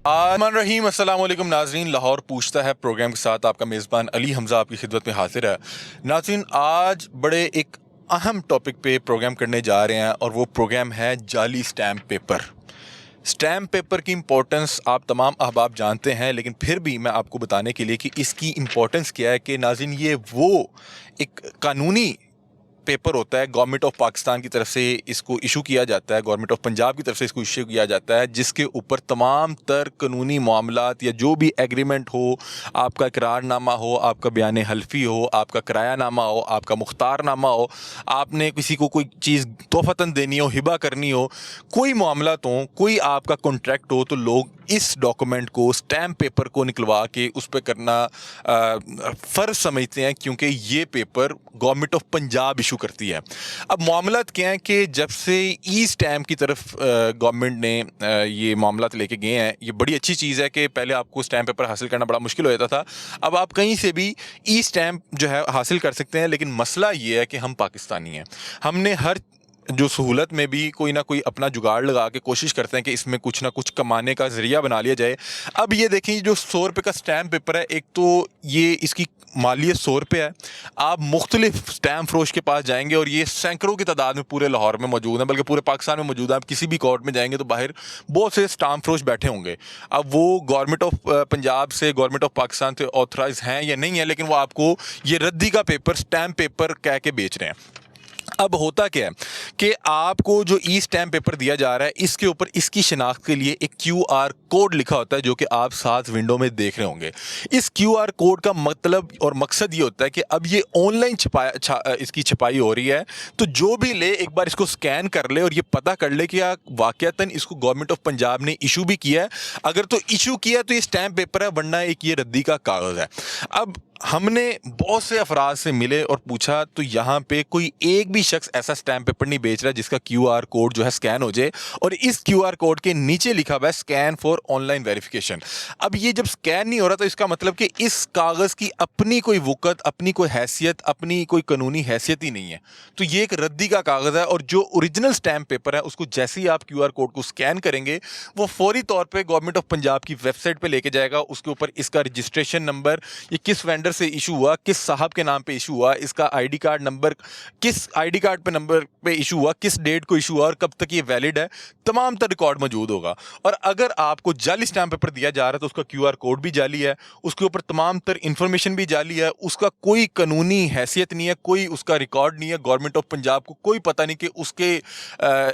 रहीम अस्सलाम वालेकुम नाज़रीन। लाहौर पूछता है प्रोग्राम के साथ आपका मेज़बान अली हमज़ा आपकी खिदमत में हाजिर है। नाज़रीन, आज बड़े एक अहम टॉपिक पे प्रोग्राम करने जा रहे हैं और वो प्रोग्राम है जाली स्टैम्प पेपर। स्टैम्प पेपर की इम्पोर्टेंस आप तमाम अहबाब जानते हैं, लेकिन फिर भी मैं आपको बताने के लिए कि इसकी इम्पोर्टेंस क्या है कि नाज़रीन, ये वो एक कानूनी पेपर होता है, गवर्नमेंट ऑफ पाकिस्तान की तरफ से इसको इशू किया जाता है, गवर्नमेंट ऑफ पंजाब की तरफ से इसको इशू किया जाता है, जिसके ऊपर तमाम तर कानूनी मामलात या जो भी एग्रीमेंट हो, आपका इकरारनामा हो, आपका बयान हल्फी हो, आपका किरायानामा हो, आपका मुख्तारनामा हो, आपने किसी को कोई चीज़ तोहफ़तन देनी हो, हिबा करनी हो, कोई मामलात हो, कोई आपका कॉन्ट्रैक्ट हो, तो लोग इस डॉक्यूमेंट को, स्टैम्प पेपर को निकलवा के उस पर करना फ़र्ज समझते हैं, क्योंकि ये paper government of Punjab issue करती है। अब मामलात क्या है कि जब से ई स्टैम्प की तरफ गवर्नमेंट ने ये मामलात लेके गए हैं, ये बड़ी अच्छी चीज़ है कि पहले आपको स्टैम्प पेपर हासिल करना बड़ा मुश्किल हो जाता था। अब आप कहीं से भी ई स्टैम्प जो है हासिल कर सकते हैं, लेकिन मसला ये है कि हम पाकिस्तानी हैं। हमने हर जो सहूलत में भी कोई ना कोई अपना जुगाड़ लगा के कोशिश करते हैं कि इसमें कुछ ना कुछ कमाने का ज़रिया बना लिया जाए। अब ये देखें, जो 100 रुपये का स्टैम्प पेपर है, एक तो ये इसकी मालियत 100 रुपये है। आप मुख्तलिफ स्टैम्प फरोश के पास जाएंगे और ये सैकड़ों की तादाद में पूरे लाहौर में मौजूद है, बल्कि पूरे पाकिस्तान में मौजूद है। आप किसी भी कोर्ट में जाएंगे तो बाहर बहुत से स्टैम्प फरोश बैठे होंगे। अब वो गवर्नमेंट ऑफ पंजाब से, गवर्नमेंट ऑफ पाकिस्तान से ऑथराइज हैं या नहीं है, लेकिन वो आपको ये रद्दी का पेपर, स्टैम्प पेपर कह के बेच रहे हैं। अब होता क्या है कि आपको जो ई स्टैम्प पेपर दिया जा रहा है, इसके ऊपर इसकी शिनाख्त के लिए एक QR कोड लिखा होता है, जो कि आप साथ विंडो में देख रहे होंगे। इस QR कोड का मतलब और मकसद ये होता है कि अब ये ऑनलाइन इसकी छपाई हो रही है, तो जो भी ले एक बार इसको स्कैन कर ले और ये पता कर ले कि वाकयातन इसको गवर्नमेंट ऑफ पंजाब ने इशू भी किया है। अगर तो इशू किया तो ये स्टैम्प पेपर है, वरना एक ये रद्दी का कागज़ है। अब हमने बहुत से अफराद से मिले और पूछा, तो यहाँ पे कोई एक भी शख्स ऐसा स्टैम्प पेपर नहीं बेच रहा जिसका QR कोड जो है स्कैन हो जाए और इस QR कोड के नीचे लिखा हुआ है स्कैन फॉर ऑनलाइन वेरिफिकेशन। अब ये जब स्कैन नहीं हो रहा, तो इसका मतलब कि इस कागज़ की अपनी कोई वक़्त, अपनी कोई हैसियत, अपनी कोई कानूनी हैसियत ही नहीं है। तो ये एक रद्दी का कागज़ है, और जो ओरिजिनल स्टैम्प पेपर है उसको जैसे ही आप QR कोड को स्कैन करेंगे, वो फौरी तौर पर गवर्नमेंट ऑफ पंजाब की वेबसाइट पर लेके जाएगा। उसके ऊपर इसका रजिस्ट्रेशन नंबर, ये किस वेंडर से इशू हुआ, किस साहब के नाम पे इशू हुआ, इसका ID कार्ड नंबर, किस ID कार्ड पे नंबर पे इशू हुआ, किस डेट को इशू हुआ और कब तक ये वैलिड है, तमाम तर रिकॉर्ड मौजूद होगा। और अगर आपको जाली स्टैम्प पेपर दिया जा रहा है तो उसका QR कोड भी जाली है, उसके ऊपर तमाम तर इंफॉर्मेशन भी जाली है, उसका कोई कानूनी हैसियत नहीं है, कोई उसका रिकॉर्ड नहीं है। गवर्नमेंट ऑफ पंजाब को कोई पता नहीं कि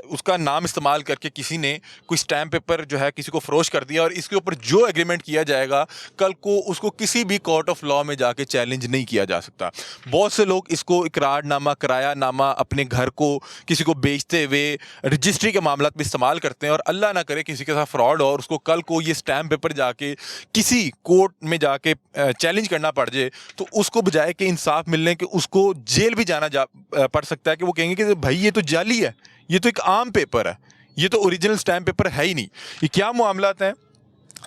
उसका नाम इस्तेमाल करके किसी ने कोई स्टैम्प पेपर जो है किसी को फरोश कर दिया, और इसके ऊपर जो एग्रीमेंट किया जाएगा कल को उसको किसी भी कोर्ट ऑफ लॉ में जाके चैलेंज नहीं किया जा सकता। बहुत से लोग इसको इकरारनामा, किरायानामा अपने घर को किसी को बेचते हुए रजिस्ट्री के मामलात में इस्तेमाल करते हैं, और अल्लाह ना करे किसी के साथ फ्रॉड हो और उसको कल को ये स्टैम्प पेपर जाके किसी कोर्ट में जाके चैलेंज करना पड़ जाए, तो उसको बजाय कि इंसाफ मिलने के उसको जेल भी पड़ सकता है, कि वो कहेंगे कि भाई ये तो जाली है, ये तो एक आम पेपर है, ये तो ओरिजिनल स्टैम्प पेपर है ही नहीं। ये क्या मामलात हैं,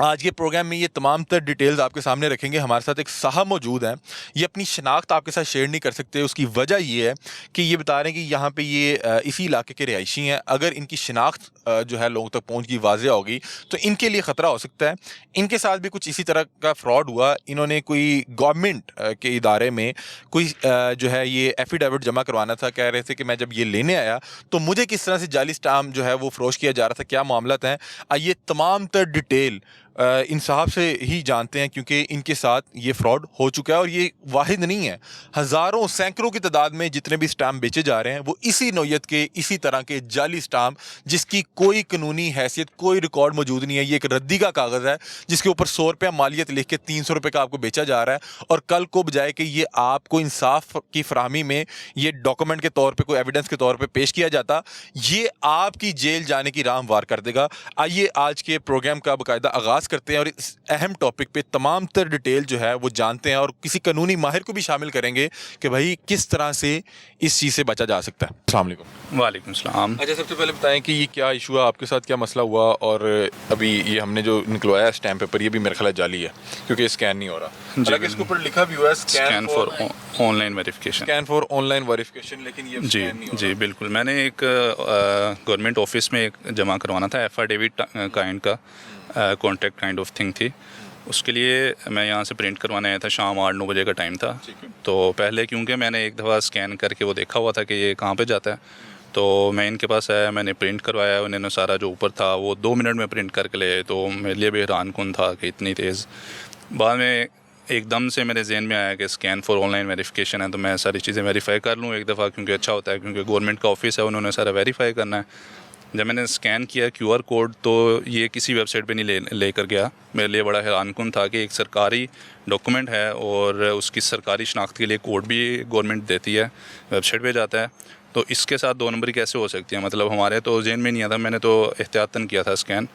आज के प्रोग्राम में ये तमाम तर डिटेल्स आपके सामने रखेंगे। हमारे साथ एक साहब मौजूद हैं, ये अपनी शनाख्त आपके साथ शेयर नहीं कर सकते। उसकी वजह ये है कि ये बता रहे हैं कि यहाँ पे ये इसी इलाके के रिहायशी हैं। अगर इनकी शनाख्त जो है लोगों तक पहुँच गई, वाज़ेह होगी, तो इनके लिए ख़तरा हो सकता है। इनके साथ भी कुछ इसी तरह का फ्रॉड हुआ। इन्होंने कोई गवर्नमेंट के इदारे में कोई जो है ये एफिडेविट जमा करवाना था। कह रहे थे कि मैं जब ये लेने आया तो मुझे किस तरह से जाली स्टाम्प जो है वो फरोश किया जा रहा था, क्या मामलात हैं, आइए तमाम तर डिटेल इन साहब से ही जानते हैं, क्योंकि इनके साथ ये फ्रॉड हो चुका है। और ये वाहिद नहीं है, हज़ारों सैकड़ों की तादाद में जितने भी स्टाम्प बेचे जा रहे हैं वो इसी नौयत के, इसी तरह के जाली स्टाम्प, जिसकी कोई कानूनी हैसियत, कोई रिकॉर्ड मौजूद नहीं है। ये एक रद्दी का कागज़ है जिसके ऊपर 100 रुपया मालियत लिख के 300 रुपये का आपको बेचा जा रहा है, और कल को बजाय कि ये आपको इंसाफ की फराहमी में ये डॉक्यूमेंट के तौर पर, कोई एविडेंस के तौर पर पेश किया जाता, ये आपकी जेल जाने की राह हमवार कर देगा। आइए आज के प्रोग्राम का बाकायदा आगाज़ करते हैं और इस अहम टॉपिक पे तमाम तर डिटेल जो है वो जानते हैं, और किसी कानूनी माहिर को भी शामिल करेंगे कि भाई किस तरह से इस चीज़ से बचा जा सकता है। अस्सलाम वालेकुम। वालेकुम सलाम। अच्छा, सबसे पहले बताएं कि ये क्या इशू है, आपके साथ क्या मसला हुआ, और अभी ये हमने जो निकलवाया स्टैम्प पेपर, ये भी मेरे ख्याल जाली है क्योंकि स्कैन नहीं हो रहा। हालांकि इसके ऊपर लिखा भी हुआ है scan for online verification, scan for online verification, लेकिन ये जी स्कैन नहीं हो जी रहा। बिल्कुल। मैंने एक गवर्नमेंट ऑफिस में एक जमा करवाना था एफिडेविट काइंड का, कॉन्टैक्ट काइंड ऑफ थिंग थी। उसके लिए मैं यहाँ से प्रिंट करवाने आया था, शाम 8-9 बजे का टाइम था। तो पहले क्योंकि मैंने एक दफ़ा स्कैन करके वो देखा हुआ था कि ये कहाँ पे जाता है, तो मैं इनके पास आया, मैंने प्रिंट करवाया। उन्होंने सारा जो ऊपर था वो 2 मिनट में प्रिंट करके ले आए। तो मेरे लिए भी हैरान कुन था कि इतनी तेज़। बाद में एकदम से मेरे जहन में आया कि स्कैन फॉर ऑनलाइन वेरिफिकेशन है, तो मैं सारी चीज़ें वेरीफाई कर लूँ एक दफ़ा, क्योंकि अच्छा होता है, क्योंकि गवर्नमेंट का ऑफिस है, उन्होंने सारा वेरीफाई करना है। जब मैंने स्कैन किया QR कोड, तो ये किसी वेबसाइट पे नहीं लेकर गया। मेरे लिए बड़ा हैरानकुन था कि एक सरकारी डॉक्यूमेंट है और उसकी सरकारी शनाख्त के लिए कोड भी गवर्नमेंट देती है, वेबसाइट पे जाता है, तो इसके साथ 2 नंबरी कैसे हो सकती है। मतलब हमारे तो जहन में नहीं आता, मैंने तो एहतियातन किया था स्कैन,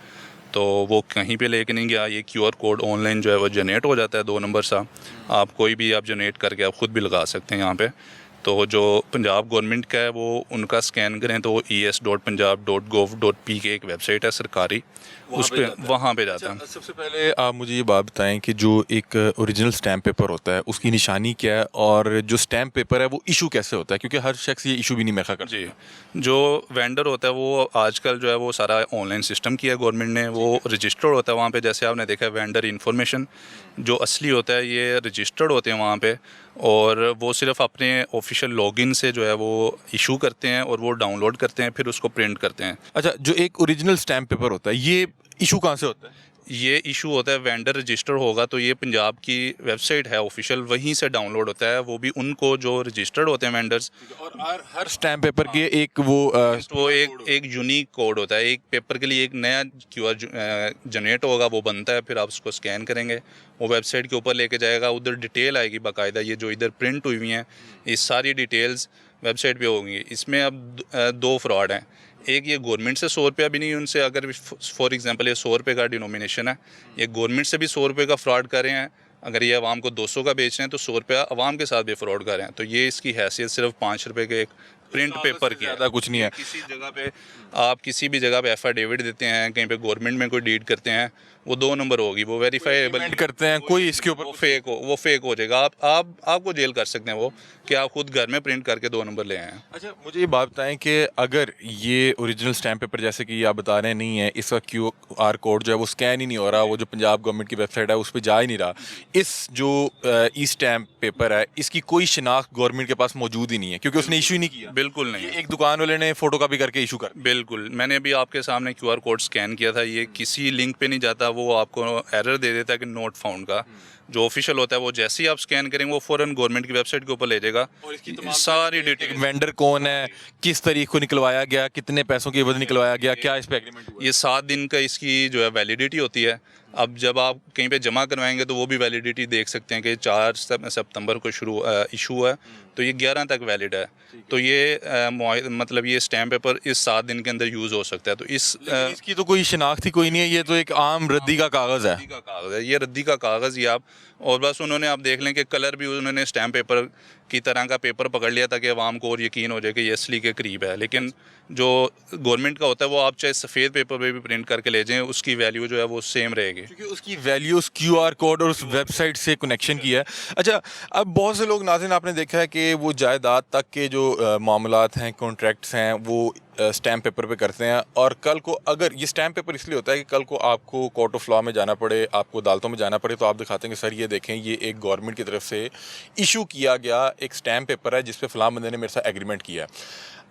तो वो कहीं पे लेके नहीं गया। ये QR कोड ऑनलाइन जो है वो जनरेट हो जाता है 2 नंबर सा। आप कोई भी आप जनरेट करके आप ख़ुद भी लगा सकते हैं यहाँ पे। तो जो पंजाब गवर्नमेंट का है वो उनका स्कैन करें तो es.punjab.gov.p एक वेबसाइट है सरकारी, उस पे वहाँ पे जाता है। सबसे पहले आप मुझे ये बात बताएं कि जो एक ओरिजिनल स्टैम्प पेपर होता है उसकी निशानी क्या है, और जो स्टैम्प पेपर है वो इशू कैसे होता है, क्योंकि हर शख्स ये इशू भी नहीं मेखा कर। जी, जो वेंडर होता है वो आजकल जो है वो सारा ऑनलाइन सिस्टम किया है गवर्नमेंट ने, वो रजिस्टर्ड होता है वहाँ पे। जैसे आपने देखा है वेंडर इन्फॉर्मेशन जो असली होता है ये रजिस्टर्ड होते हैं वहाँ पे, और वो सिर्फ अपने ऑफिशियल लॉगिन से जो है वो इशू करते हैं और वो डाउनलोड करते हैं, फिर उसको प्रिंट करते हैं। अच्छा, जो एक ओरिजिनल स्टैम्प पेपर होता है ये इशू कहाँ से होता है? ये इशू होता है वेंडर रजिस्टर होगा तो ये पंजाब की वेबसाइट है ऑफिशियल, वहीं से डाउनलोड होता है, वो भी उनको जो रजिस्टर्ड होते हैं वेंडर्स। और हर स्टैम्प पेपर के एक वो एक यूनिक कोड होता है, एक पेपर के लिए एक नया QR जनरेट होगा, वो बनता है, फिर आप उसको स्कैन करेंगे, वो वेबसाइट के ऊपर लेके जाएगा, उधर डिटेल आएगी बाकायदा। ये जो इधर प्रिंट हुई हुई हैं ये सारी डिटेल्स वेबसाइट पे होंगी। इसमें अब 2 फ्रॉड हैं। एक, ये गवर्नमेंट से 100 रुपया भी नहीं, उनसे अगर फॉर एग्जांपल ये 100 रुपये का डिनोमिनेशन है, ये गवर्नमेंट से भी 100 रुपये का फ्रॉड कर रहे हैं। अगर ये आवाम को 200 का बेच रहे हैं तो 100 रुपया आवाम के साथ भी फ्रॉड कर रहे हैं। तो ये इसकी हैसियत सिर्फ 5 रुपये के एक प्रिंट पेपर की है, ज़्यादा कुछ नहीं है। किसी जगह पे आप किसी भी जगह पे एफिडेविट देते हैं, कहीं पे गवर्नमेंट में कोई डीड करते हैं, वो 2 नंबर होगी, वो वेरीफाइबल करते हैं कोई इसके ऊपर वो फेक हो जाएगा। आपको जेल कर सकते हैं वो, कि आप खुद घर में प्रिंट करके 2 नंबर ले आए हैं। अच्छा, मुझे ये बात बताएं कि अगर ये ओरिजिनल स्टैम्प पेपर जैसे कि आप बता रहे हैं नहीं है, इसका QR कोड जो है वो स्कैन ही नहीं हो रहा, वो जो पंजाब गवर्नमेंट की वेबसाइट है उस पर जा ही नहीं रहा, इस जो ई स्टैम्प पेपर है इसकी कोई शिनाख्त गवर्नमेंट के पास मौजूद ही नहीं है, क्योंकि उसने इशू ही नहीं किया। बिल्कुल नहीं, एक दुकान वाले ने फोटो कॉपी करके इशू कर। बिल्कुल, मैंने अभी आपके सामने QR कोड स्कैन किया था, ये किसी लिंक पे नहीं जाता, वो आपको एरर दे देता है कि नोट फाउंड का। जो ऑफिशियल होता है वो जैसे ही आप स्कैन करेंगे वो फ़ौरन गवर्नमेंट की वेबसाइट के ऊपर ले जाएगा, और इसकी सारी डिटेल, वेंडर कौन है, किस तारीख को निकलवाया गया, कितने पैसों की एवज निकलवाया गया, क्या इस पे एग्रीमेंट हुआ। ये 7 दिन का इसकी जो है वैलिडिटी होती है। अब जब आप कहीं पे जमा करवाएंगे तो वो भी वैलिडिटी देख सकते हैं कि 4 सितंबर को शुरू इशू है, तो ये 11 तक वैलिड है। तो ये मतलब ये स्टैम्प पेपर इस 7 दिन के अंदर यूज़ हो सकता है। तो इसकी तो कोई शिनाख्त ही कोई नहीं है, ये तो एक आम रद्दी का कागज़ है। रद्दी का कागज़ है, ये रद्दी का कागज़ ही आप, और बस उन्होंने आप देख लें कि कलर भी उन्होंने स्टैम्प पेपर की तरह का पेपर पकड़ लिया ताकि आवाम को और यकीन हो जाए कि ये असली के करीब है। लेकिन जो गवर्नमेंट का होता है वो आप चाहे सफ़ेद पेपर पे भी प्रिंट करके ले जाएं, उसकी वैल्यू जो है वो सेम रहेगी, क्योंकि उसकी वैल्यू उस QR कोड और उस वेबसाइट से कनेक्शन की है। अच्छा, अब बहुत से लोग नाज़रीन आपने देखा है कि वो जायदाद तक के जो मामलात हैं, कॉन्ट्रैक्ट्स हैं, वो स्टैम्प पेपर पे करते हैं, और कल को अगर ये स्टैम्प पेपर इसलिए होता है कि कल को आपको कोर्ट ऑफ लॉ में जाना पड़े, आपको अदालतों में जाना पड़े, तो आप दिखाते हैं कि सर ये देखें ये एक गवर्नमेंट की तरफ से इशू किया गया एक स्टैम्प पेपर है जिस पे फलां बंदे ने मेरे साथ एग्रीमेंट किया है।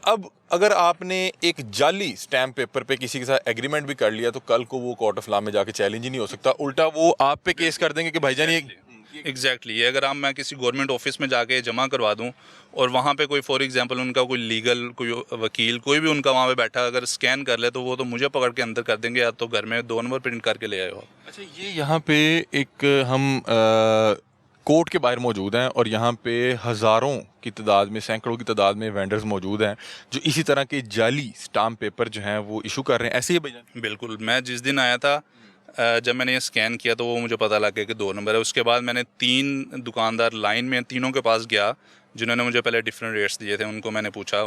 अब अगर आपने एक जाली स्टैम्प पेपर पे किसी के साथ एग्रीमेंट भी कर लिया तो कल को वो कोर्ट ऑफ लॉ में जाके चैलेंज ही नहीं हो सकता, उल्टा वो आप पे केस कर देंगे कि भाईजान ये एग्जैक्टली अगर मैं किसी गवर्नमेंट ऑफिस में जाके जमा करवा दूं और वहाँ पे कोई फॉर एग्जांपल उनका कोई लीगल कोई वकील कोई भी उनका वहाँ पे बैठा अगर स्कैन कर ले तो वो तो मुझे पकड़ के अंदर कर देंगे, या तो घर में 2 नंबर प्रिंट करके ले आए हो। अच्छा, ये यहाँ पे एक हम कोर्ट के बाहर मौजूद हैं और यहाँ पे हज़ारों की तादाद में, सैकड़ों की तादाद में वेंडर्स मौजूद हैं जो इसी तरह के जाली स्टाम्प पेपर जो हैं वो इशू कर रहे हैं। ऐसे ही भाईजान? बिल्कुल, मैं जिस दिन आया था जब मैंने ये स्कैन किया तो वो मुझे पता लग गया कि 2 नंबर है। उसके बाद मैंने 3 दुकानदार लाइन में तीनों के पास गया, जिन्होंने मुझे पहले डिफरेंट रेट्स दिए थे उनको मैंने पूछा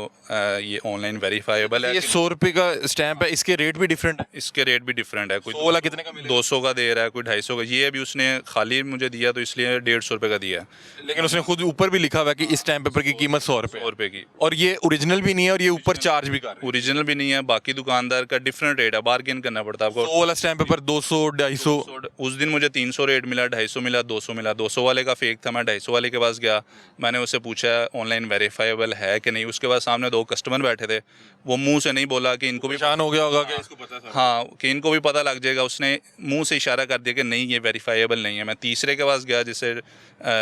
ये ऑनलाइन वेरीफाइबल है ये 100 रुपये का स्टैंप है, इसके रेट भी डिफरेंट है। इसके रेट भी डिफरेंट है, कोई 100 वाला कितने का मिलेगा? 200 का दे रहा है, कोई 250 का। ये अभी उसने खाली मुझे दिया तो इसलिए 150 रुपये का दिया है। लेकिन उसने खुद ऊपर भी लिखा हुआ है कि इस स्टैम्प पेपर की कीमत 100 रुपये 100 रुपये की। और ये ओरिजिनल भी नहीं है और ये ऊपर चार्ज भी कर रहे हैं। ओरिजिनल भी नहीं है, बाकी दुकानदार का डिफरेंट रेट है, बार्गेन करना पड़ता है आपको। 100 वाला स्टैम्प पेपर 200 250। उस दिन मुझे 300 रेट मिला, 250 मिला, 200 मिला। 200 वाले का फेक था, मैं 250 वाले के पास गया, मैंने उससे पूछा ऑनलाइन वेरीफाइबल है कि नहीं। उसके बाद सामने 2 कस्टमर बैठे थे, वो मुंह से नहीं बोला कि इनको भी परेशान हो गया होगा कि इसको पता था। हाँ कि इनको भी पता लग जाएगा। उसने मुंह से इशारा कर दिया कि नहीं ये वेरीफाइबल नहीं है। मैं तीसरे के पास गया जिससे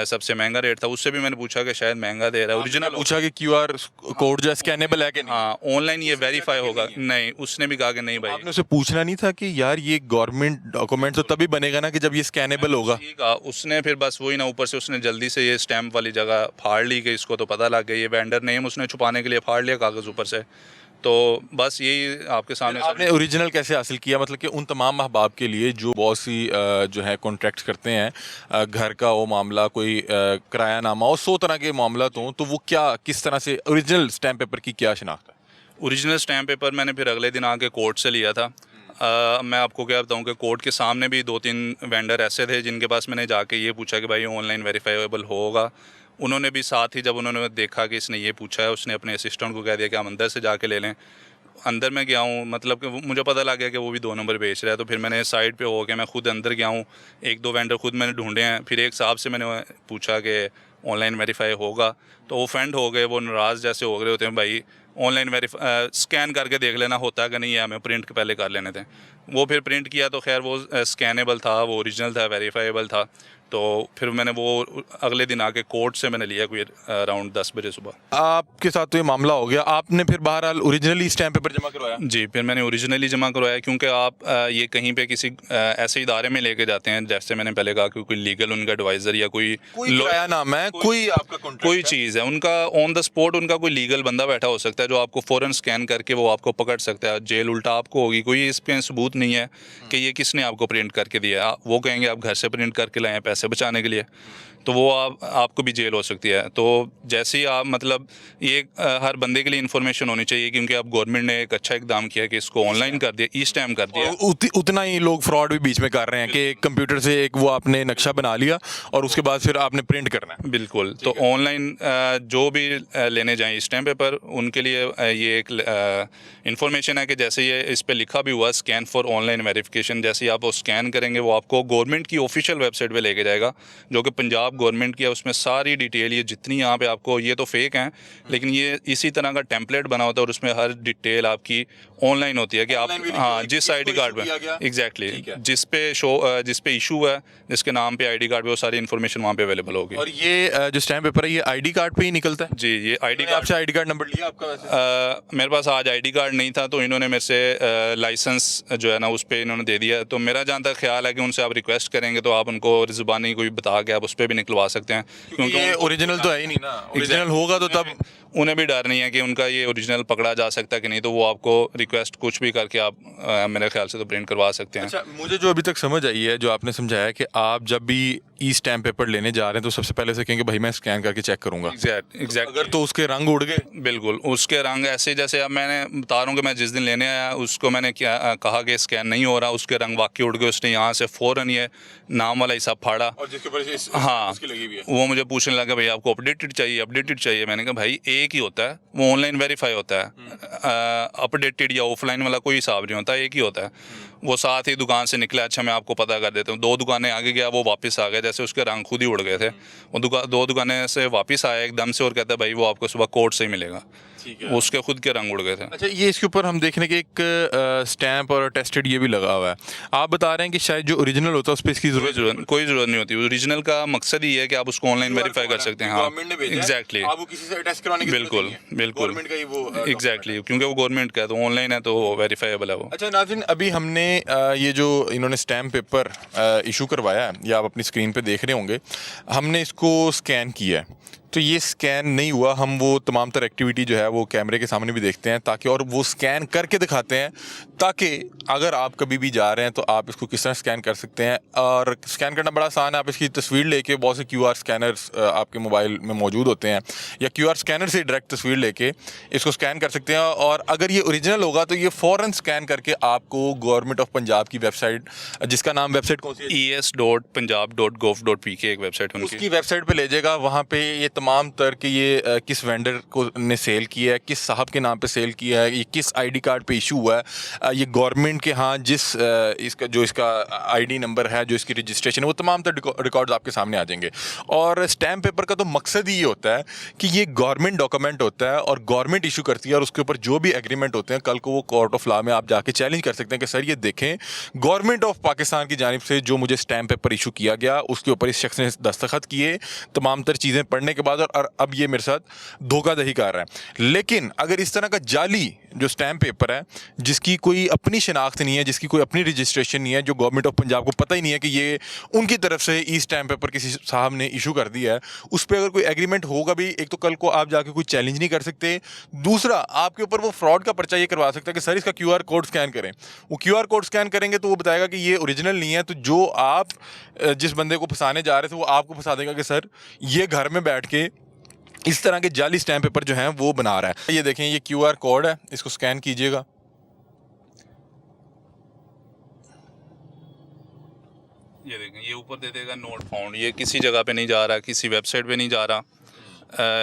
सबसे महंगा रेट था, उससे भी मैंने पूछा कि शायद महंगा दे रहा है, ओरिजिनल पूछा कि क्यूआर कोड जो है स्कैनेबल है कि नहीं। हाँ ऑनलाइन ये वेरीफाई होगा नहीं। उसने भी कहा कि नहीं भाई। आपने उसे पूछना नहीं था कि यार ये गवर्नमेंट डॉक्यूमेंट तो तभी बनेगा ना कि जब ये स्कैनेबल होगा। ठीक है, उसने फिर बस वही ना, ऊपर से उसने जल्दी से ये स्टैंप वाली जगह फाड़ ली कि इसको तो पता लग गया ये वेंडर नेम उसने छुपाने के लिए फाड़ लिया कागज़ ऊपर से। तो बस यही आपके सामने। आपने ओरिजिनल कैसे हासिल किया, मतलब कि उन तमाम अहबाब के लिए जो बहुत सी जो है कॉन्ट्रैक्ट्स करते हैं, घर का वो मामला, कोई किराया नामा हो, 100 तरह के मामला हों, तो वो क्या किस तरह से ओरिजिनल स्टैम्प पेपर की क्या शनाख्त है? ओरिजिनल स्टैम्प पेपर मैंने फिर अगले दिन आके कोर्ट से लिया था। मैं आपको क्या बताऊँ कि कोर्ट के सामने भी 2-3 वेंडर ऐसे थे जिनके पास मैंने जाके ये पूछा कि भाई ऑनलाइन वेरीफाइबल होगा। उन्होंने भी साथ ही जब उन्होंने देखा कि इसने ये पूछा है, उसने अपने असिस्टेंट को कह दिया कि हम अंदर से जाके ले लें। अंदर मैं गया हूँ, मतलब कि मुझे पता लग गया कि वो भी 2 नंबर बेच रहा है, तो फिर मैंने साइड पे हो के मैं खुद अंदर गया हूँ। 1-2 वेंडर खुद मैंने ढूंढे हैं। फिर एक साहब से मैंने पूछा कि ऑनलाइन वेरीफाई होगा, तो वो फ्रेंड हो गए, वो नाराज़ जैसे हो गए होते हैं, भाई ऑनलाइन वेरीफाई स्कैन करके देख लेना होता है कि नहीं है, हमें प्रिंट पहले कर लेने थे। वो फिर प्रिंट किया तो खैर वो स्कैनेबल था, वो ओरिजिनल था, वेरीफाइबल था। तो फिर मैंने वो अगले दिन आके कोर्ट से मैंने लिया, कोई अराउंड 10 बजे सुबह। आपके साथ तो ये मामला हो गया, आपने फिर बहरहाल ओरिजिनली स्टैम्प पेपर जमा करवाया? जी, फिर मैंने ओरिजिनली जमा करवाया, क्योंकि आप ये कहीं पे किसी ऐसे इदारे में लेके जाते हैं, जैसे मैंने पहले कहा कि कोई लीगल उनका एडवाइज़र या कोई किराया नाम है, कोई आपका कॉन्ट्रैक्ट कोई चीज़ है, उनका ऑन द स्पॉट उनका कोई लीगल बंदा बैठा हो सकता है जो आपको फ़ौरन स्कैन करके वो आपको पकड़ सकता है। जेल उल्टा आपको होगी, कोई इस पे सबूत नहीं है कि ये किसने आपको प्रिंट करके दिया। वो कहेंगे आप घर से प्रिंट करके लाएँ पैसे बचाने के लिए, तो वो आपको भी जेल हो सकती है। तो जैसे ही आप, मतलब ये हर बंदे के लिए इन्फॉर्मेशन होनी चाहिए, क्योंकि अब गवर्नमेंट ने एक अच्छा इकदाम किया कि इसको ऑनलाइन कर दिया, ई स्टैम्प कर दिया। उतना ही लोग फ्रॉड भी बीच में कर रहे हैं कि कंप्यूटर से एक वो आपने नक्शा बना लिया और उसके बाद फिर आपने प्रिंट करना है। बिल्कुल, तो ऑनलाइन जो भी लेने जाएं स्टैम्प पेपर, उनके लिए ये एक इन्फॉर्मेशन है कि जैसे ये इस पे लिखा भी हुआ स्कैन फॉर ऑनलाइन वेरिफिकेशन, जैसे ही आप वो स्कैन करेंगे वो आपको गवर्नमेंट की ऑफिशियल वेबसाइट पे लेके जाएगा, जो कि पंजाब गवर्नमेंट की है। उसमें सारी डिटेल, ये जितनी यहाँ पे आपको, ये तो फेक हैं लेकिन ये इसी तरह का टेम्पलेट बना होता है और उसमें हर डिटेल आपकी ऑनलाइन होती है कि आप, हाँ, जिस आई डी कार्ड में एग्जैक्टली जिस पे इशू है, जिसके नाम पे ID कार्ड पे, वो सारी इन्फॉर्मेशन वहाँ पे अवेलेबल होगी। और ये जो स्टैम्प पेपर है ये ID कार्ड पे ही निकलता है? जी, ये ID कार्ड। आपसे ID कार्ड नंबर लिया आपका? वैसे मेरे पास आज ID कार्ड नहीं था, तो इन्होंने मेरे से लाइसेंस जो है ना उस पर इन्होंने दे दिया। तो मेरा जहाँ तक ख्याल है कि उनसे आप रिक्वेस्ट करेंगे तो आप उनको ज़ुबानी कोई बता के आप उस पर भी निकलवा सकते हैं, क्योंकि ये ओरिजिनल तो है ही नहीं ना। ओरिजिनल होगा तो तब उन्हें भी डर नहीं है कि उनका ये ओरिजिनल पकड़ा जा सकता है कि नहीं, तो वो आपको रिक्वेस्ट कुछ भी करके आप मेरे ख्याल से तो प्रिंट करवा सकते हैं। अच्छा, मुझे जो अभी तक समझ आई है, जो आपने समझाया कि आप जब भी ई स्टैम्प पेपर लेने जा रहे हैं तो सबसे पहले से कहेंगे भाई मैं स्कैन करके चेक करूंगा। एग्जैक्ट अगर तो उसके रंग उड़ गए, बिल्कुल उसके रंग ऐसे, जैसे अब मैंने बता रहा हूँ कि मैं जिस दिन लेने आया उसको मैंने क्या कहा कि स्कैन नहीं हो रहा, उसके रंग वाकई उड़ गए, उसने यहाँ से फ़ौरन ये नाम वाला हिसाब फाड़ा और जिसके ऊपर हाँ, उसकी लगी हुई है। वो मुझे पूछने लगा भाई आपको अपडेटेड चाहिए, अपडेटेड चाहिए। मैंने कहा भाई एक ही होता है, वो ऑनलाइन वेरीफाई होता है, अपडेटेड या ऑफलाइन वाला कोई हिसाब नहीं होता, एक ही होता है। वो साथ ही दुकान से निकला, अच्छा मैं आपको पता कर देता हूँ। 2 दुकानें आगे गया, वो वापस आ गया, जैसे उसके रंग खुद ही उड़ गए थे। वो 2 दुकानें से वापस आया एकदम से और कहता है भाई वो आपको सुबह कोर्ट से ही मिलेगा। उसके खुद के रंग उड़ गए थे। अच्छा, ये इसके ऊपर हम देखने के एक स्टैम्प और टेस्टेड ये भी लगा हुआ है। आप बता रहे हैं कि शायद जो ओरिजिनल होता है उस पर इसकी कोई ज़रूरत नहीं होती। ओरिजिनल का मकसद ही है कि आप उसको ऑनलाइन वेरीफाई कर सकते हैं। हाँ, एग्जैक्टली, बिल्कुल बिल्कुल, एग्जैक्टली, क्योंकि वो गवर्नमेंट का है तो ऑनलाइन है तो वेरीफाइबल है वो। अच्छा नाज़रीन, अभी हमने ये जो इन्होंने स्टैम्प पेपर इशू करवाया है, या आप अपनी स्क्रीन पे देख रहे होंगे, हमने इसको स्कैन किया है। तो ये स्कैन नहीं हुआ, हम वो तमाम तर एक्टिविटी जो है वो कैमरे के सामने भी देखते हैं ताकि, और वो स्कैन करके दिखाते हैं ताकि अगर आप कभी भी जा रहे हैं तो आप इसको किस तरह स्कैन कर सकते हैं। और स्कैन करना बड़ा आसान है, आप इसकी तस्वीर लेके, बहुत से QR स्कैनर्स आपके मोबाइल में मौजूद होते हैं, या QR स्कैनर से डायरेक्ट तस्वीर लेके इसको स्कैन कर सकते हैं। और अगर ये ओरिजिनल होगा तो ये फ़ौरन स्कैन करके आपको गवर्नमेंट ऑफ पंजाब की वेबसाइट, जिसका नाम, वेबसाइट कौन सी है, es.punjab.gov.pk एक वेबसाइट है उसकी वेबसाइट पे ले जाएगा। वहाँ पे ये तमाम तर के ये किस वेंडर को ने सेल किया है, किस साहब के नाम पे सेल किया है, ये किस ID कार्ड पे इशू हुआ है, ये गवर्नमेंट के यहाँ जिस इसका ID नंबर है, जो इसकी रजिस्ट्रेशन है, वो तमाम तर रिकॉर्ड्स आपके सामने आ जाएंगे। और स्टैम्प पेपर का तो मकसद ही ये होता है कि ये गवर्नमेंट डॉक्यूमेंट होता है और गवर्नमेंट इशू करती है, और उसके ऊपर जो भी एग्रीमेंट होते हैं कल को वो कोर्ट ऑफ लॉ में आप जाके चैलेंज कर सकते हैं कि सर ये देखें, गवर्नमेंट ऑफ पाकिस्तान की जानिब से जो मुझे स्टैम्प पेपर इशू किया गया उसके ऊपर इस शख्स ने दस्तखत किए, तमाम तर चीज़ें पढ़ने के बाद, और अब ये मेरे साथ धोखाधड़ी कर रहा है। लेकिन अगर इस तरह का जाली जो स्टैम्प पेपर है, जिसकी कोई अपनी शनाख्त नहीं है, जिसकी कोई अपनी रजिस्ट्रेशन नहीं है, जो गवर्नमेंट ऑफ पंजाब को पता ही नहीं है कि ये उनकी तरफ से ई स्टैम्प पेपर किसी साहब ने इशू कर दिया है, उस पर अगर कोई एग्रीमेंट होगा भी, एक तो कल को आप जाके कोई चैलेंज नहीं कर सकते, दूसरा आपके ऊपर वो फ्रॉड का पर्चा ये करवा सकता है कि सर इसका QR कोड स्कैन करें। वो QR कोड स्कैन करेंगे तो वो बताएगा कि ये ओरिजिनल नहीं है, तो जो आप जिस बंदे को फंसाने जा रहे थे वो आपको फंसा देगा कि सर ये घर में बैठ के इस तरह के जाली स्टैम्प पेपर जो हैं वो बना रहा है। ये देखें, ये QR कोड है, इसको स्कैन कीजिएगा। ये देखें, ये ऊपर दे देगा नोट फाउंड, ये किसी जगह पे नहीं जा रहा, किसी वेबसाइट पे नहीं जा रहा,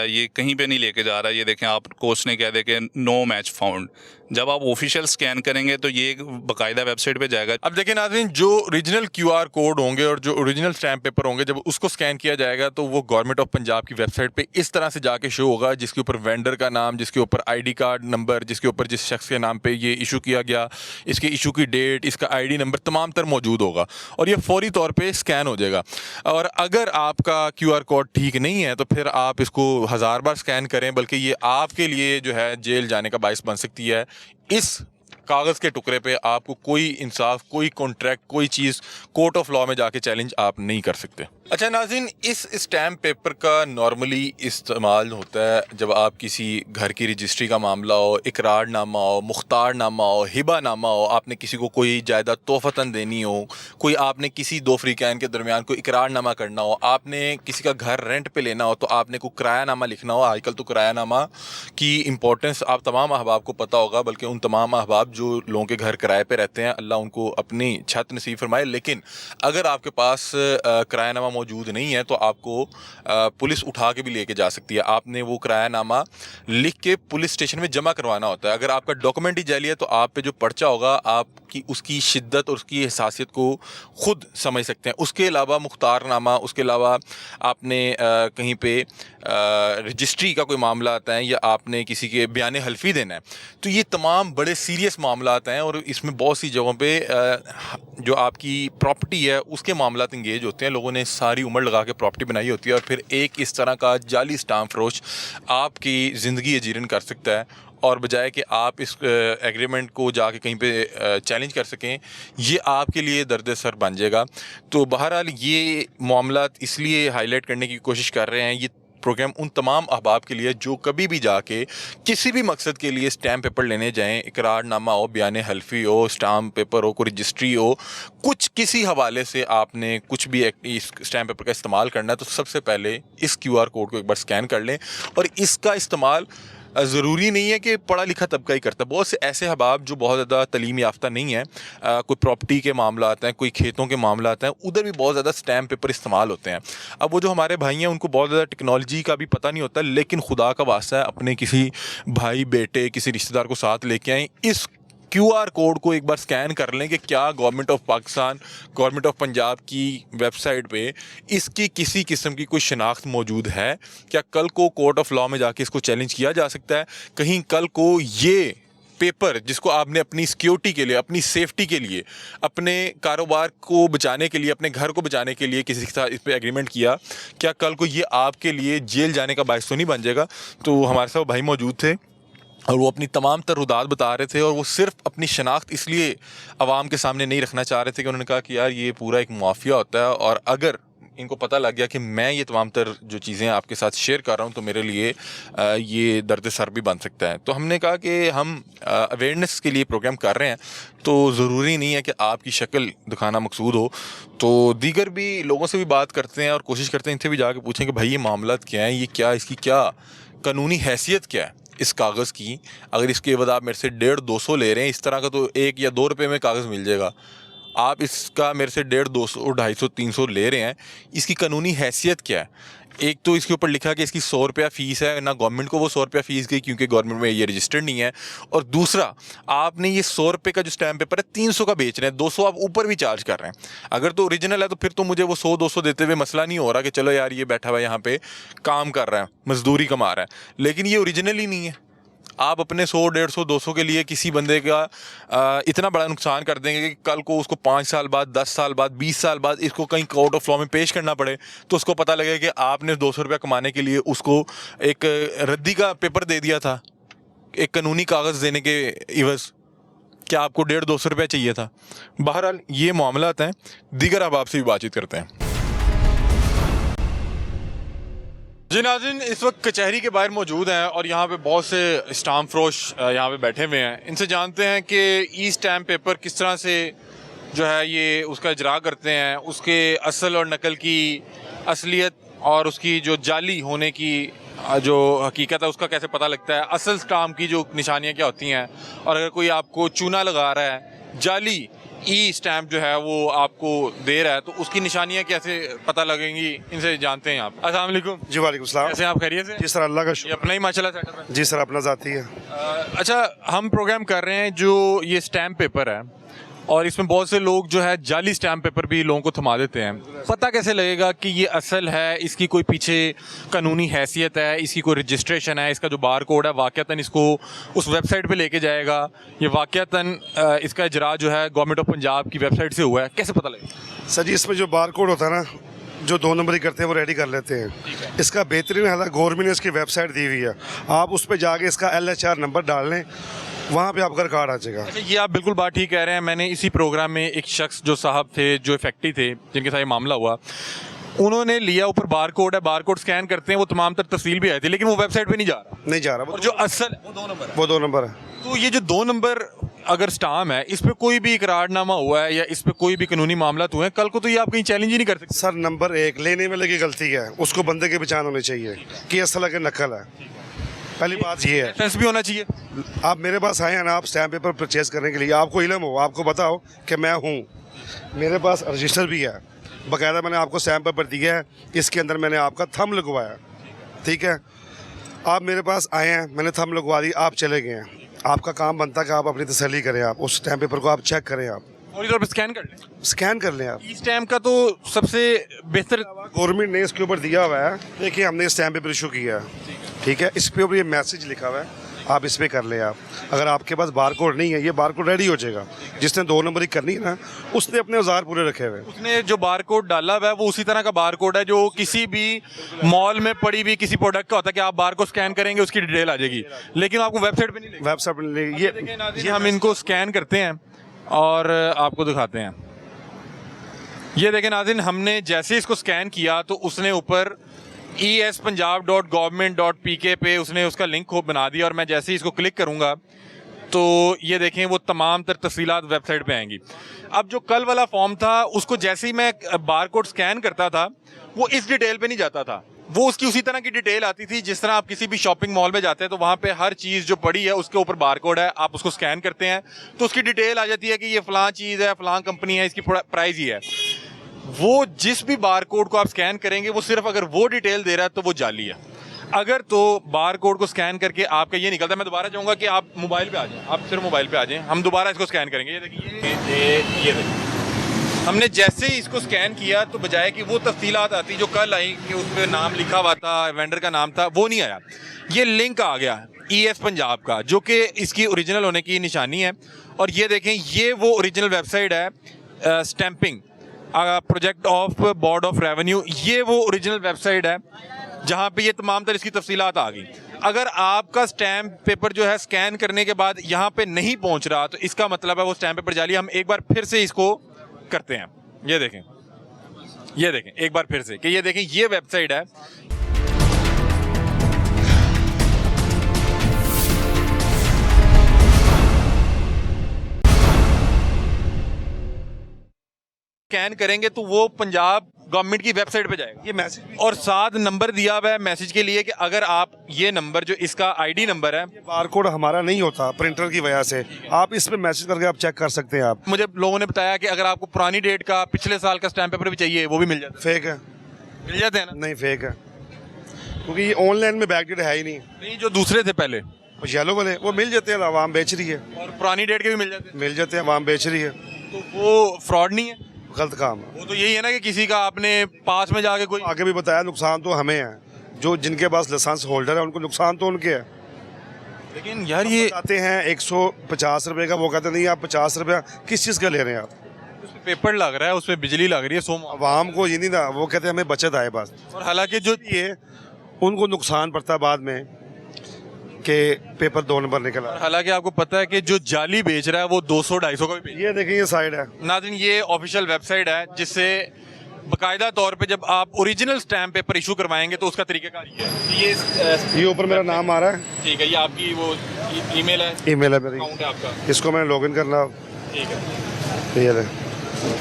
ये कहीं पे नहीं लेके जा रहा। ये देखें, आपको उसने कह दे कि नो मैच फाउंड। जब आप ऑफिशियल स्कैन करेंगे तो ये बाकायदा वेबसाइट पे जाएगा। अब देखें नाज़रीन, जो ओरिजिनल QR कोड होंगे और जो ओरिजिनल स्टैम्प पेपर होंगे, जब उसको स्कैन किया जाएगा तो वो गवर्नमेंट ऑफ पंजाब की वेबसाइट पे इस तरह से जाके शो होगा, जिसके ऊपर वेंडर का नाम, जिसके ऊपर ID कार्ड नंबर, जिसके ऊपर जिस शख्स के नाम पे ये इशू किया गया, इसके इशू की डेट, इसका ID नंबर तमाम तर मौजूद होगा, और ये फौरी तौर पर स्कैन हो जाएगा। और अगर आपका QR कोड ठीक नहीं है तो फिर आप इसको 1000 बार स्कैन करें, बल्कि ये आपके लिए जो है जेल जाने का बायस बन सकती है। इस कागज़ के टुकड़े पे आपको कोई इंसाफ, कोई कॉन्ट्रैक्ट, कोई चीज़ कोर्ट ऑफ लॉ में जाके चैलेंज आप नहीं कर सकते। अच्छा नाज़रीन, इस स्टैम्प पेपर का नॉर्मली इस्तेमाल होता है जब आप किसी घर की रजिस्ट्री का मामला हो, इकरारनामा हो, मुख्तारनामा हो, हिबानामा हो, आपने किसी को कोई जायदाद तोहफ़तन देनी हो, कोई आपने किसी दो फ्रीकैन के दरमियान कोई इकरारनामा करना हो, आपने किसी का घर रेंट पे लेना हो तो आपने कोई किरायानामा लिखना हो। आजकल तो किरायानामा की इंपॉर्टेंस आप तमाम अहबाब को पता होगा, बल्कि उन तमाम अहबाब जो लोगों के घर किराए पे रहते हैं, अल्लाह उनको अपनी छत नसीब फरमाए। लेकिन अगर आपके पास किरायानामा मौजूद नहीं है तो आपको पुलिस उठा के भी लेके जा सकती है। आपने वो किरायानामा लिख के पुलिस स्टेशन में जमा करवाना होता है। अगर आपका डॉक्यूमेंट ही जाली है तो आप पे जो पर्चा होगा, आपकी उसकी शिद्दत और उसकी हसासियत को खुद समझ सकते हैं। उसके अलावा मुख्तारनामा, उसके अलावा आपने कहीं पे रजिस्ट्री का कोई मामला आता है, या आपने किसी के बयान हल्फी देना है, तो ये तमाम बड़े सीरियस मामला हैं, और इसमें बहुत सी जगहों पे जो आपकी प्रॉपर्टी है उसके मामला इंगेज होते हैं। लोगों ने सारी उम्र लगा के प्रॉपर्टी बनाई होती है, और फिर एक इस तरह का जाली स्टाम्प फरोश आपकी ज़िंदगी अजीरन कर सकता है, और बजाय कि आप इस एग्रीमेंट को जाके कहीं पे चैलेंज कर सकें, ये आपके लिए दर्द सर बन जाएगा। तो बहरहाल ये मामला इसलिए हाईलाइट करने की कोशिश कर रहे हैं, ये प्रोग्राम उन तमाम अहबाब के लिए जो कभी भी जाके किसी भी मकसद के लिए स्टैम्प पेपर लेने जाएं, इकरारनामा हो, बयान हल्फी हो, स्टैम्प पेपर हो, कोई रजिस्ट्री हो, कुछ किसी हवाले से आपने कुछ भी इस स्टैम्प पेपर का इस्तेमाल करना है, तो सबसे पहले इस QR कोड को एक बार स्कैन कर लें। और इसका इस्तेमाल ज़रूरी नहीं है कि पढ़ा लिखा तबका ही करता है। बहुत से ऐसे अहबाब जो बहुत ज़्यादा तलीम याफ्ता नहीं है, कोई प्रॉपर्टी के मामला आते हैं, कोई खेतों के मामला आते हैं, उधर भी बहुत ज़्यादा स्टैम्प पेपर इस्तेमाल होते हैं। अब वो जो हमारे भाई हैं उनको बहुत ज़्यादा टेक्नोलॉजी का भी पता नहीं होता, लेकिन खुदा का वास्ता है अपने किसी भाई, बेटे, किसी रिश्तेदार को साथ लेके आएँ, इस QR कोड को एक बार स्कैन कर लें कि क्या government of Pakistan, government of Punjab की वेबसाइट पे इसकी किसी किस्म की कोई शनाख्त मौजूद है। क्या कल को कोर्ट ऑफ लॉ में जाके इसको चैलेंज किया जा सकता है? कहीं कल को ये पेपर जिसको आपने अपनी सिक्योरिटी के लिए, अपनी सेफ्टी के लिए, अपने कारोबार को बचाने के लिए, अपने घर को बचाने के लिए किसी के साथ इस पर एग्रीमेंट किया, क्या कल को ये आपके लिए जेल जाने का बायस तो नहीं बन जाएगा? तो हमारे साथ भाई मौजूद थे और वो अपनी तमाम तरुदात बता रहे थे, और वो सिर्फ अपनी शनाख्त इसलिए आवाम के सामने नहीं रखना चाह रहे थे कि उन्होंने कहा कि यार ये पूरा एक माफिया होता है, और अगर इनको पता लग गया कि मैं ये तमाम तर जो चीज़ें आपके साथ शेयर कर रहा हूँ तो मेरे लिए ये दर्द सर भी बन सकता है। तो हमने कहा कि हम अवेयरनेस के लिए प्रोग्राम कर रहे हैं, तो ज़रूरी नहीं है कि आपकी शक्ल दिखाना मकसूद हो। तो दीगर भी लोगों से भी बात करते हैं और कोशिश करते हैं इनसे भी जाके पूछें कि भाई ये मामला क्या है, ये क्या, इसकी क्या कानूनी हैसियत क्या है इस कागज़ की। अगर इसके बाद आप मेरे से 150-200 ले रहे हैं, इस तरह का तो 1 या 2 रुपये में कागज़ मिल जाएगा। आप इसका मेरे से 150, 200, 250, 300 ले रहे हैं, इसकी कानूनी हैसियत क्या है? एक तो इसके ऊपर लिखा कि इसकी 100 रुपया फ़ीस है, ना गवर्नमेंट को वो 100 रुपया फ़ीस गई क्योंकि गवर्नमेंट में ये रजिस्टर्ड नहीं है। और दूसरा, आपने ये 100 रुपये का जो स्टैम्प पेपर है 300 का बेच रहे हैं, 200 आप ऊपर भी चार्ज कर रहे हैं। अगर तो ओरिजिनल है तो फिर तो मुझे वो 100-200 देते हुए मसला नहीं हो रहा कि चलो यार ये बैठा हुआ यहाँ पे काम कर रहा है, मजदूरी कमा रहा है, लेकिन ये ओरिजिनल ही नहीं है। आप अपने 100, 150, 200 के लिए किसी बंदे का इतना बड़ा नुकसान कर देंगे कि कल को उसको 5 साल बाद, 10 साल बाद, 20 साल बाद इसको कहीं कोर्ट ऑफ लॉ में पेश करना पड़े, तो उसको पता लगे कि आपने 200 रुपया कमाने के लिए उसको एक रद्दी का पेपर दे दिया था, एक कानूनी कागज़ देने के इवज़। क्या आपको 150-200 रुपया चाहिए था? बहरहाल ये मामलात हैं, दीगर अब आपसे भी बातचीत करते हैं। जी नाज़रीन, इस वक्त कचहरी के बाहर मौजूद हैं और यहाँ पे बहुत से स्टाम्प फरोश यहाँ पे बैठे हुए हैं। इनसे जानते हैं कि ई स्टैम्प पेपर किस तरह से जो है ये उसका इजरा करते हैं, उसके असल और नकल की असलियत और उसकी जो जाली होने की जो हकीकत है उसका कैसे पता लगता है, असल स्टाम्प की जो निशानियाँ क्या होती हैं, और अगर कोई आपको चूना लगा रहा है, जाली ई स्टैम्प जो है वो आपको दे रहा है, तो उसकी निशानियाँ कैसे पता लगेंगी, इनसे जानते हैं आप। अस्सलाम वालेकुम। जी वालेकुम सलाम। कैसे हैं आप, खैरियत से? जी सर, अल्लाह का ये शुक्र। अपना ही माशाल्लाह सेटअप है। जी सर, अपना ज़ाती है। अच्छा, हम प्रोग्राम कर रहे हैं जो ये स्टैम्प पेपर है, और इसमें बहुत से लोग जो है जाली स्टैम्प पेपर भी लोगों को थमा देते हैं। पता कैसे लगेगा कि ये असल है, इसकी कोई पीछे कानूनी हैसियत है, इसकी कोई रजिस्ट्रेशन है, इसका जो बार कोड है वाक़तन इसको उस वेबसाइट पे लेके जाएगा, ये वाक़तन इसका इजरा जो है गवर्नमेंट ऑफ पंजाब की वेबसाइट से हुआ है, कैसे पता लगेगा? सर जी, इसमें जो बार कोड होता है ना, जो 2 नंबर ही करते हैं वो रेडी कर लेते हैं। इसका बेहतरीन हाल गवर्नमेंट ने इसकी वेबसाइट दी हुई है, आप उस पर जाके इसका LHR नंबर डाल लें, वहाँ पे आपका कार्ड आ जाएगा। अच्छा, ये आप बिल्कुल बात ठीक कह रहे हैं। मैंने इसी प्रोग्राम में एक शख्स जो साहब थे, जो इफेक्टिव थे, जिनके साथ ये मामला हुआ, उन्होंने लिया, ऊपर बार कोड है, बार कोड स्कैन करते हैं, वो तमाम तर तफसील भी आई थी, लेकिन वो वेबसाइट पे नहीं जा रहा। नहीं जा रहा, और जो असल वो 2 नंबर है। वो 2 नंबर है। तो ये जो 2 नंबर अगर स्टाम्प है, इस पे कोई भी इकरारनामा हुआ है या इस पे कोई भी कानूनी मामला हुए हैं, कल को तो ये आप कहीं चैलेंज ही नहीं कर सकते। सर, नंबर 1 लेने वाले की गलती है, उसको बंदे की पहचान होनी चाहिए कि असल है कि नकल है। पहली बात ये है। लाइसेंस भी होना चाहिए। आप मेरे पास आए हैं ना, आप स्टैम्प पेपर परचेज करने के लिए, आपको इल्म हो, आपको पता हो कि मैं हूँ, मेरे पास रजिस्टर भी है, बाकायदा मैंने आपको स्टैम्प पेपर दिया है, इसके अंदर मैंने आपका थंब लगवाया, ठीक है। आप मेरे पास आए हैं, मैंने थंब लगवा दी, आप चले गए हैं, आपका काम बनता है कि आप अपनी तसल्ली करें, आप उस स्टैम्प पेपर को आप चेक करें, आप और इधर पे स्कैन कर लें। स्कैन कर लें। आप ई स्टैम्प का तो सबसे बेहतर गवर्नमेंट ने इसके ऊपर दिया हुआ है, देखिए हमने स्टैम्प पेपर इशू किया है, ठीक है, इस पे ऊपर ये मैसेज लिखा हुआ है, आप इस पे कर लें। आप अगर आपके पास बार कोड नहीं है, ये बार कोड रेडी हो जाएगा। जिसने 2 नंबर ही करनी है ना, उसने अपने औजार पूरे रखे हुए हैं। उसने जो बार कोड डाला हुआ है वो उसी तरह का बार कोड है जो किसी भी मॉल में पड़ी हुई किसी प्रोडक्ट का होता है कि आप बार को स्कैन करेंगे उसकी डिटेल आ जाएगी, लेकिन आपको वेबसाइट पे नहीं लगेगी। वेबसाइट पर ये हम इनको स्कैन करते हैं और आपको दिखाते हैं। ये देखें नाज़रीन, हमने जैसे इसको स्कैन किया तो उसने ऊपर espunjab.government.pk पे उसने उसका लिंक को बना दिया, और मैं जैसे ही इसको क्लिक करूंगा तो ये देखें वो तमाम तर तफसीलात वेबसाइट पे आएंगी। अब जो कल वाला फॉर्म था उसको जैसे ही मैं बार कोड स्कैन करता था वो इस डिटेल पे नहीं जाता था, वो उसकी उसी तरह की डिटेल आती थी जिस तरह आप किसी भी शॉपिंग मॉल में जाते हैं तो वहाँ पे हर चीज़ जो पड़ी है उसके ऊपर बार कोड है, आप उसको स्कैन करते हैं तो उसकी डिटेल आ जाती है कि ये फ़लाँ चीज़ है, फ़लाँ कंपनी है, इसकी प्राइस ही है। वो जिस भी बार कोड को आप स्कैन करेंगे वो सिर्फ अगर वो डिटेल दे रहा है तो वो जाली है। अगर तो बार कोड को स्कैन करके आपका ये निकलता है, मैं दोबारा चाहूँगा कि आप मोबाइल पे आ जाएं, आप सिर्फ मोबाइल पे आ जाएं, हम दोबारा इसको स्कैन करेंगे। ये देखिए, ये देखिए, हमने जैसे ही इसको स्कैन किया तो बजाय कि वो तफसीलात आती जो कल आई कि उस पर नाम लिखा हुआ था, वेंडर का नाम था, वो नहीं आया। ये लिंक आ गया ES पंजाब का, जो कि इसकी ओरिजिनल होने की निशानी है। और ये देखें, ये वो ओरिजिनल वेबसाइट है stamping project of board of revenue, ये वो ओरिजिनल वेबसाइट है जहाँ पे ये तमाम तरह इसकी तफसीलात आ गई। अगर आपका स्टैम्प पेपर जो है स्कैन करने के बाद यहाँ पे नहीं पहुँच रहा तो इसका मतलब है वो स्टैम्प पेपर जाली। हम एक बार फिर से इसको करते हैं, ये देखें, ये देखें एक बार फिर से कि ये देखें, ये वेबसाइट है। स्कैन करेंगे तो वो पंजाब गवर्नमेंट की वेबसाइट पे जाएगा। ये मैसेज और साथ नंबर दिया हुआ है मैसेज के लिए कि अगर आप ये नंबर जो इसका आईडी नंबर है, बारकोड हमारा नहीं होता प्रिंटर की वजह से, आप इस पे मैसेज करके आप चेक कर सकते हैं। आप मुझे लोगों ने बताया कि अगर आपको पुरानी डेट का पिछले साल का स्टैम्प पेपर भी चाहिए वो भी मिल जाता फेक है, है। मिल जाते हैं ना? नहीं फेक है, क्योंकि ये ऑनलाइन में बैकडेट है ही नहीं। नहीं, जो दूसरे थे पहले येलो वाले वो मिल जाते हैं, आवाम बेच रही है। और पुरानी डेट के भी मिल जाते हैं, मिल जाते हैं, आवाम बेच रही है। तो वो फ्रॉड नहीं है? गलत काम है। वो तो यही है ना कि किसी का आपने पास में जाके कोई आगे भी बताया, नुकसान तो हमें है, जो जिनके पास लाइसेंस होल्डर है उनको नुकसान तो उनके है। लेकिन यार ये आते हैं 150 रुपए का, वो कहते नहीं आप 50 रुपया किस चीज़ का ले रहे हैं आप? उसमें पेपर लग रहा है, उसमें बिजली लग रही है, आवाम को ये नहीं था, वो कहते हैं हमें बचत आए बस। और हालांकि जो ये उनको नुकसान पड़ता है बाद में कि पेपर 2 नंबर निकला। हालांकि आपको पता है कि जो जाली बेच रहा है वो 200-250 का भी बेच ये देखिए, ये साइड है। नाज़रीन, ये ऑफिशियल वेबसाइट है जिससे बाकायदा तौर पे जब आप ओरिजिनल स्टैम्प पेपर इशू करवाएंगे तो उसका तरीकाकार ये है। ये ऊपर मेरा नाम आ रहा है, ठीक है, ये आपकी वो ईमेल है, ईमेल है मेरी, अकाउंट है आपका, इसको मैंने लॉगिन करना। ठीक है, ये ले,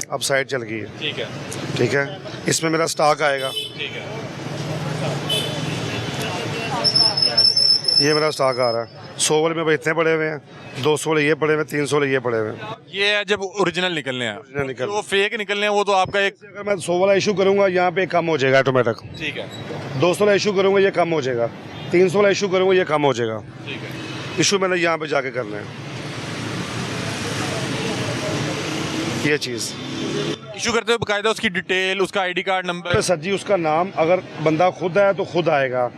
अब साइट चल गई है। ठीक है, ठीक है, इसमें मेरा स्टॉक आएगा, ठीक है, ये मेरा स्टॉक आ रहा है। 100 वाले में भाई इतने पड़े हुए हैं, 200 वाले ये पड़े हुए हैं, 300 वाले ये पड़े हुए हैं। ये है जब ओरिजिनल निकलने हैं। Original निकल- जो फेक निकलने हैं वो तो आपका एक, अगर मैं 100 वाला इशू करूंगा यहाँ पे कम हो जाएगा ऑटोमेटिक। ठीक है, 200 वाला इशू करूंगा ये कम हो जाएगा, 300 वाला इशू करूंगा ये कम हो जाएगा। ठीक है, इशू मैंने यहाँ पे जाके करना है, ये चीज़। इशू करते हुए बाकायदा उसकी डिटेल, उसका आईडी कार्ड नंबर, सर जी उसका नाम, अगर बंदा खुद है तो खुद आएगा,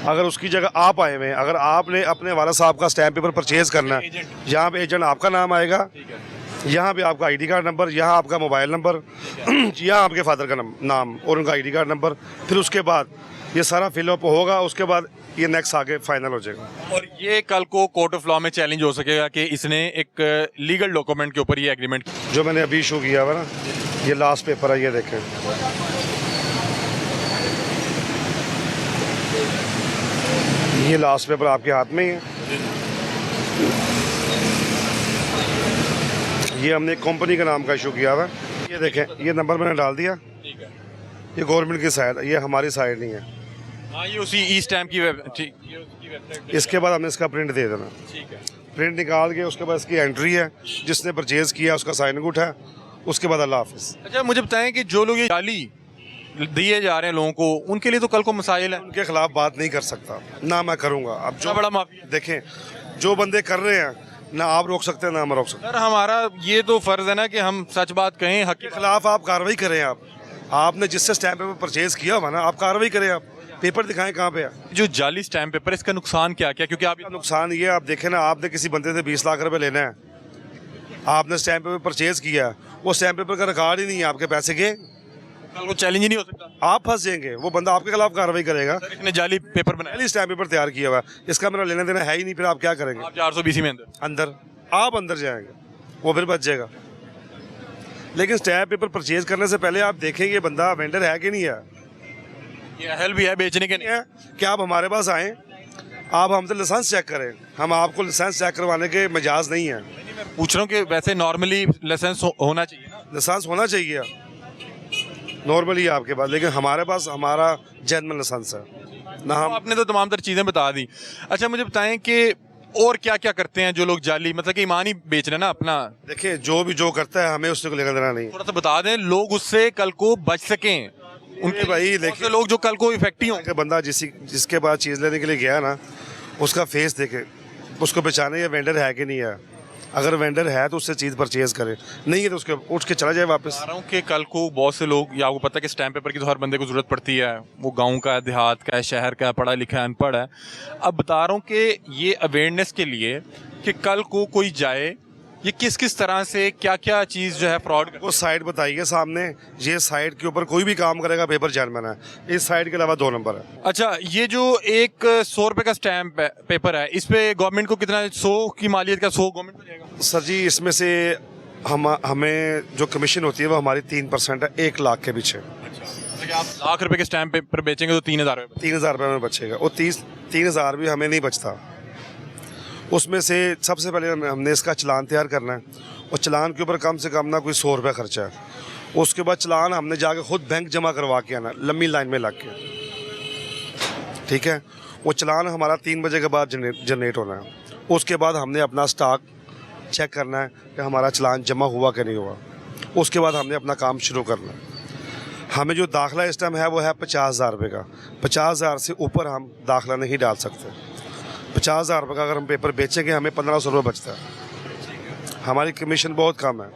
अगर उसकी जगह आप आए हुए हैं, अगर आपने अपने वाला साहब का स्टैम्प पेपर परचेज करना है, यहाँ पे एजेंट आपका नाम आएगा, ठीक है, यहाँ पे आपका आईडी कार्ड नंबर, यहाँ आपका मोबाइल नंबर, यहाँ आपके फादर का नाम और उनका आईडी कार्ड नंबर, फिर उसके बाद ये सारा फिलअप होगा, उसके बाद ये नेक्स्ट आगे फाइनल हो जाएगा। और ये कल को कोर्ट ऑफ लॉ में चैलेंज हो सकेगा कि इसने एक लीगल डॉक्यूमेंट के ऊपर ये एग्रीमेंट। जो मैंने अभी इशू किया हुआ ना, ये लास्ट पेपर है, ये देखें, ये लास्ट पेपर आपके हाथ में ही है। ये हमने एक कंपनी के नाम का इशू किया हुआ है, ये देखें, ये नंबर मैंने डाल दिया, ठीक है, ये गवर्नमेंट की साइड, ये हमारी साइड नहीं है। हाँ, ये उसी ई स्टैम्प की ठीक, ये उसकी वेबसाइट। इसके बाद हमने इसका प्रिंट दे देना, ठीक है, प्रिंट निकाल के उसके बाद इसकी एंट्री है, जिसने परचेज किया उसका साइन अंगूठा है, उसके बाद अल्लाह हाफिज़। अच्छा मुझे बताएं कि जो लोग ये जाली दिए जा रहे हैं लोगों को, उनके लिए तो कल को मसाइल है। उनके खिलाफ बात नहीं कर सकता, ना मैं करूँगा। अब इतना जो बड़ा माफिया। देखें, जो बंदे कर रहे हैं, ना आप रोक सकते हैं ना मैं रोक सकता। सर हमारा ये तो फर्ज है ना कि हम सच बात कहें, हक के खिलाफ आप कार्रवाई करें। आपने जिससे स्टैम्प पेपर परचेज किया हुआ ना, आप कार्रवाई करें, आप पेपर दिखाएं कहाँ पे है। जो जाली स्टैम्प पेपर, इसका नुकसान क्या क्या? क्योंकि आप नुकसान ये आप देखें ना, आपने किसी बंदे से 20 लाख रुपए लेना है, आपने स्टैम्प पेपर परचेज किया, वो स्टैम्प पेपर का रिकॉर्ड ही नहीं है, आपके पैसे के, कल को चैलेंज ही नहीं हो सकता। आप फंस जाएंगे, वो बंदा आपके खिलाफ कार्रवाई करेगा। सर इसने जाली पेपर बनाया, पहले स्टैम्प पेपर तैयार किया हुआ है, इसका मेरा लेना देना है ही नहीं, फिर आप क्या करेंगे? आप 420 में अंदर अंदर आप अंदर जाएंगे, वो फिर बच जाएगा। लेकिन स्टैम्प पेपर परचेज करने से पहले आप देखेंगे ये बंदा वेंडर है कि नहीं है। ये अहल भी है बेचने के नहीं। है कि आप हमारे पास आएँ, आप हमसे लाइसेंस चेक करें, हम आपको लाइसेंस चेक करवाने के मजाज नहीं है। मैं पूछ रहा हूँ कि वैसे नॉर्मली लाइसेंस होना चाहिए ना? लाइसेंस होना चाहिए नॉर्मली आपके पास, लेकिन हमारे पास हमारा जेन्युइन लाइसेंस है ना। हम आपने तो तमाम तर चीज़ें बता दी। अच्छा मुझे बताएं कि और क्या क्या करते हैं जो लोग जाली, मतलब कि ईमान ही बेच रहे हैं ना अपना? देखिए, जो करता है हमें उससे लेना देना नहीं। थोड़ा सा बता दें, लोग उससे कल को बच सकें। उनके भाई देखिए लोग जो कल को इफेक्ट ही हों। कि बंदा जिसके पास चीज़ लेने के लिए गया ना, उसका फेस देखे, उसको पहचाने ये वेंडर है कि नहीं है। अगर वेंडर है तो उससे चीज़ परचेज करे, नहीं है तो उसके उठ के चला जाए वापस। बता रहा हूँ कि कल को बहुत से लोग, या आपको पता है कि स्टैम्प पेपर की तो हर बंदे को ज़रूरत पड़ती है, वो गांव का है, देहात का है, शहर का है, पढ़ा लिखा है, अनपढ़ है। अब बता रहा हूँ कि ये अवेयरनेस के लिए कि कल को कोई जाए, ये किस किस तरह से क्या क्या चीज़ जो है फ्रॉड वो साइड बताइए सामने, ये साइड के ऊपर कोई भी काम करेगा पेपर जेन्युइन है, इस साइड के अलावा 2 नंबर है। अच्छा, ये जो एक 100 रुपये का स्टैम्प पेपर है, इस पे गवर्नमेंट को कितना, 100 की मालियत का 100 गवर्नमेंट को जाएगा? सर जी, इसमें से हमें जो कमीशन होती है वो हमारी 3% है 1 लाख के पीछे। कि आप लाख रुपए के स्टैम्प पेपर बेचेंगे तो 3,000 रुपये 3,000 रुपये में बचेगा। और 3,000 भी हमें नहीं बचता। उसमें से सबसे पहले हमने इसका चालान तैयार करना है, और चालान के ऊपर कम से कम ना कोई 100 रुपये खर्चा है। उसके बाद चालान हमने जाके खुद बैंक जमा करवा के आना, लंबी लाइन में लग के, ठीक है। वो चालान हमारा 3 बजे के बाद जनरेट होना है। उसके बाद हमने अपना स्टॉक चेक करना है कि हमारा चालान जमा हुआ कि नहीं हुआ। उसके बाद हमने अपना काम शुरू करना है। हमें जो दाखिला इस टाइम है वो है 50,000 रुपये का। 50,000 से ऊपर हम दाखिला नहीं डाल सकते। 50,000 रुपये का अगर हम पेपर बेचेंगे हमें 1,500 रुपये बचता है। हमारी कमीशन बहुत कम है,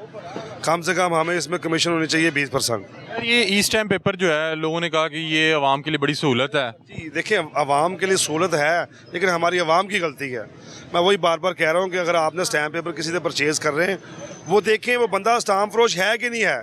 कम से कम हमें इसमें कमीशन होनी चाहिए 20%। यार ये ई स्टैम्प पेपर जो है, लोगों ने कहा कि ये आवाम के लिए बड़ी सहूलत है। जी देखिए, आवाम के लिए सहूलत है, लेकिन हमारी आवाम की गलती है। मैं वही बार बार कह रहा हूँ कि अगर आपने स्टैम्प पेपर किसी से परचेज़ कर रहे हैं, वो देखें वो बंदा स्टाम्प फरोश है कि नहीं है,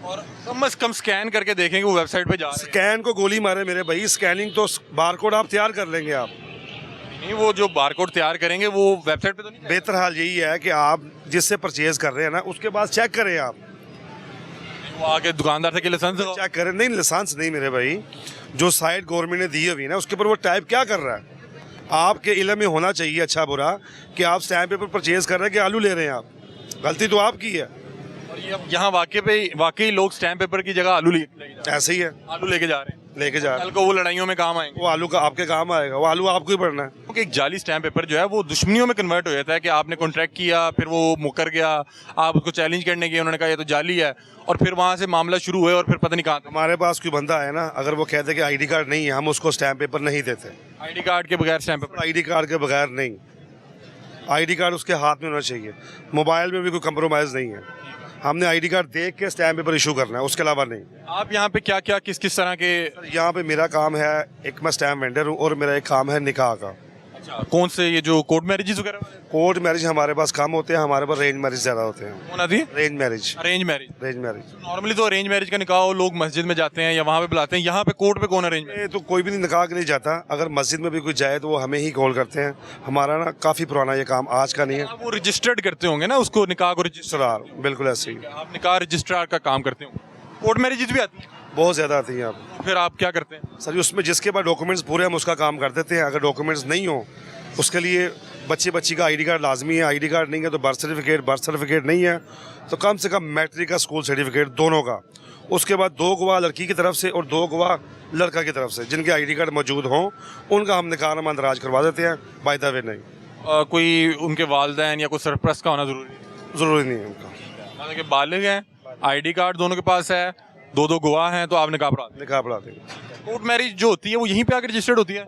और कम से कम स्कैन करके देखें कि वो वेबसाइट पे जा रहे स्कैन को गोली मारे मेरे भाई। स्कैनिंग तो बारकोड आप तैयार कर लेंगे आप, हैं। नहीं, वो जो बारकोड तैयार करेंगे वो वेबसाइट पे तो नहीं जाएगा? बेहतर हाल यही है कि आप जिससे परचेज़ कर रहे हैं ना, उसके बाद चेक करें आप, वो आके दुकानदार से कि लाइसेंस दिखाओ। चेक करें। नहीं, लाइसेंस नहीं मेरे भाई, जो साइट गवर्नमेंट ने दी हुई है ना, उसके ऊपर वो टाइप क्या कर रहा है। आपके इल्म में होना चाहिए अच्छा बुरा कि आप स्टैम्प पेपर परचेज़ कर रहे हैं कि आलू ले रहे हैं आप। गलती तो आपकी है। और ये अब यहाँ वाकई लोग स्टैम्प पेपर की जगह आलू लेके जा रहे ऐसे ही है, हैं। आलू लेके जा रहे हैं, लेके जा रहे कल हैं। को वो लड़ाइयों में काम आएंगे। वो आलू का आपके काम आएगा, वो आलू आपको ही पड़ना है। क्योंकि एक जाली स्टैम्प पेपर जो है वो दुश्मनियों में कन्वर्ट हो जाता है कि आपने कॉन्ट्रैक्ट किया, फिर वो मुकर गया, आप उसको चैलेंज करने गए, उन्होंने कहा ये तो जाली है, और फिर वहाँ से मामला शुरू हुए और फिर पता नहीं कहाँ तक। हमारे पास कोई बंदा है ना, अगर वो कहते कि आईडी कार्ड नहीं है, हम उसको स्टैम्प पेपर नहीं देते। आईडी कार्ड के बगैर स्टैम्प पेपर। आईडी कार्ड के बगैर नहीं, आईडी कार्ड उसके हाथ में होना चाहिए। मोबाइल में भी कोई कंप्रोमाइज़ नहीं है। हमने आईडी कार्ड देख के स्टैम्प पेपर इशू करना है, उसके अलावा नहीं। आप यहाँ पे क्या क्या किस किस तरह के? यहाँ पे मेरा काम है, एक मैं स्टैम्प वेंडर हूँ, और मेरा एक काम है निकाह का। अच्छा, कौन से ये जो कोर्ट मैरिजेस वगैरह वाले? कोर्ट मैरिज हमारे पास कम होते हैं, हमारे पास अरेंज मैरिज ज़्यादा होते हैं। कौन आती है? Arrange marriage, arrange marriage. Arrange marriage. Normally तो अरेंज मैरिज का निकाह लोग मस्जिद में जाते हैं या वहाँ पे बुलाते हैं, यहाँ पे कोर्ट पे कौन अरेंज? ये तो कोई भी नहीं निकाह के लिए जाता। अगर मस्जिद में भी कोई जाए तो वो हमें ही कॉल करते हैं। हमारा ना काफ़ी पुराना ये काम, आज का नहीं है। आप वो रजिस्टर्ड करते होंगे ना उसको, निकाह को रजिस्टर। सरार बिल्कुल ऐसे ही, आप निकाह रजिस्ट्रार का काम करते हो। कोर्ट मैरिजेस भी आती है, बहुत ज़्यादा आती हैं आप। तो फिर आप क्या करते हैं? सर उसमें जिसके पास डॉक्यूमेंट्स पूरे हम उसका काम कर देते हैं। अगर डॉक्यूमेंट्स नहीं हो, उसके लिए बच्ची का आईडी कार्ड लाजमी है। आईडी कार्ड नहीं है तो बर्थ सर्टिफिकेट नहीं है तो कम से कम मैट्रिक का, स्कूल सर्टिफिकेट, दोनों का। उसके बाद 2 गवाह लड़की की तरफ से और 2 गवाह लड़का की तरफ से, जिनके आईडी कार्ड मौजूद हों, उनका हम निकाह अंदराज करवा देते हैं। बाय द वे नहीं, कोई उनके वालिदैन या कोई सरप्रस्त का होना ज़रूरी है? ज़रूरी नहीं है उनका। मतलब कि बालिग हैं, आईडी कार्ड दोनों के पास है, 2 गवाह हैं, तो आप निकाह पढ़ा दें। निकाह पढ़ा देंगे। कोर्ट मैरिज जो होती है वो यहीं पे आकर रजिस्टर्ड होती है?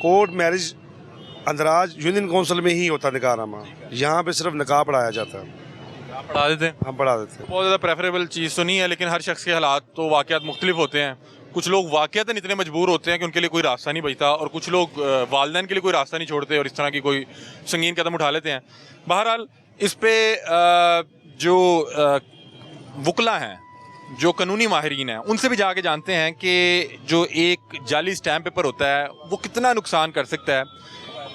कोर्ट मैरिज अंदराज यूनियन काउंसिल में ही होता निकाहनामा। यहाँ पे सिर्फ निकाह पढ़ाया जाता है, आप पढ़ा देते हैं? हम पढ़ा देते हैं। बहुत ज़्यादा प्रेफरेबल चीज़ तो नहीं है, लेकिन हर शख्स के हालात तो वाक़यात मुख्तलिफ होते हैं। कुछ लोग वाक़यातन इतने मजबूर होते हैं कि उनके लिए कोई रास्ता नहीं बचता, और कुछ लोग वालिदैन के लिए कोई रास्ता नहीं छोड़ते और इस तरह की कोई संगीन कदम उठा लेते हैं। बहरहाल इस पर जो वकला हैं, जो कानूनी माहिरीन हैं, उनसे भी जाके जानते हैं कि जो एक जाली स्टैम्प पेपर होता है वो कितना नुकसान कर सकता है,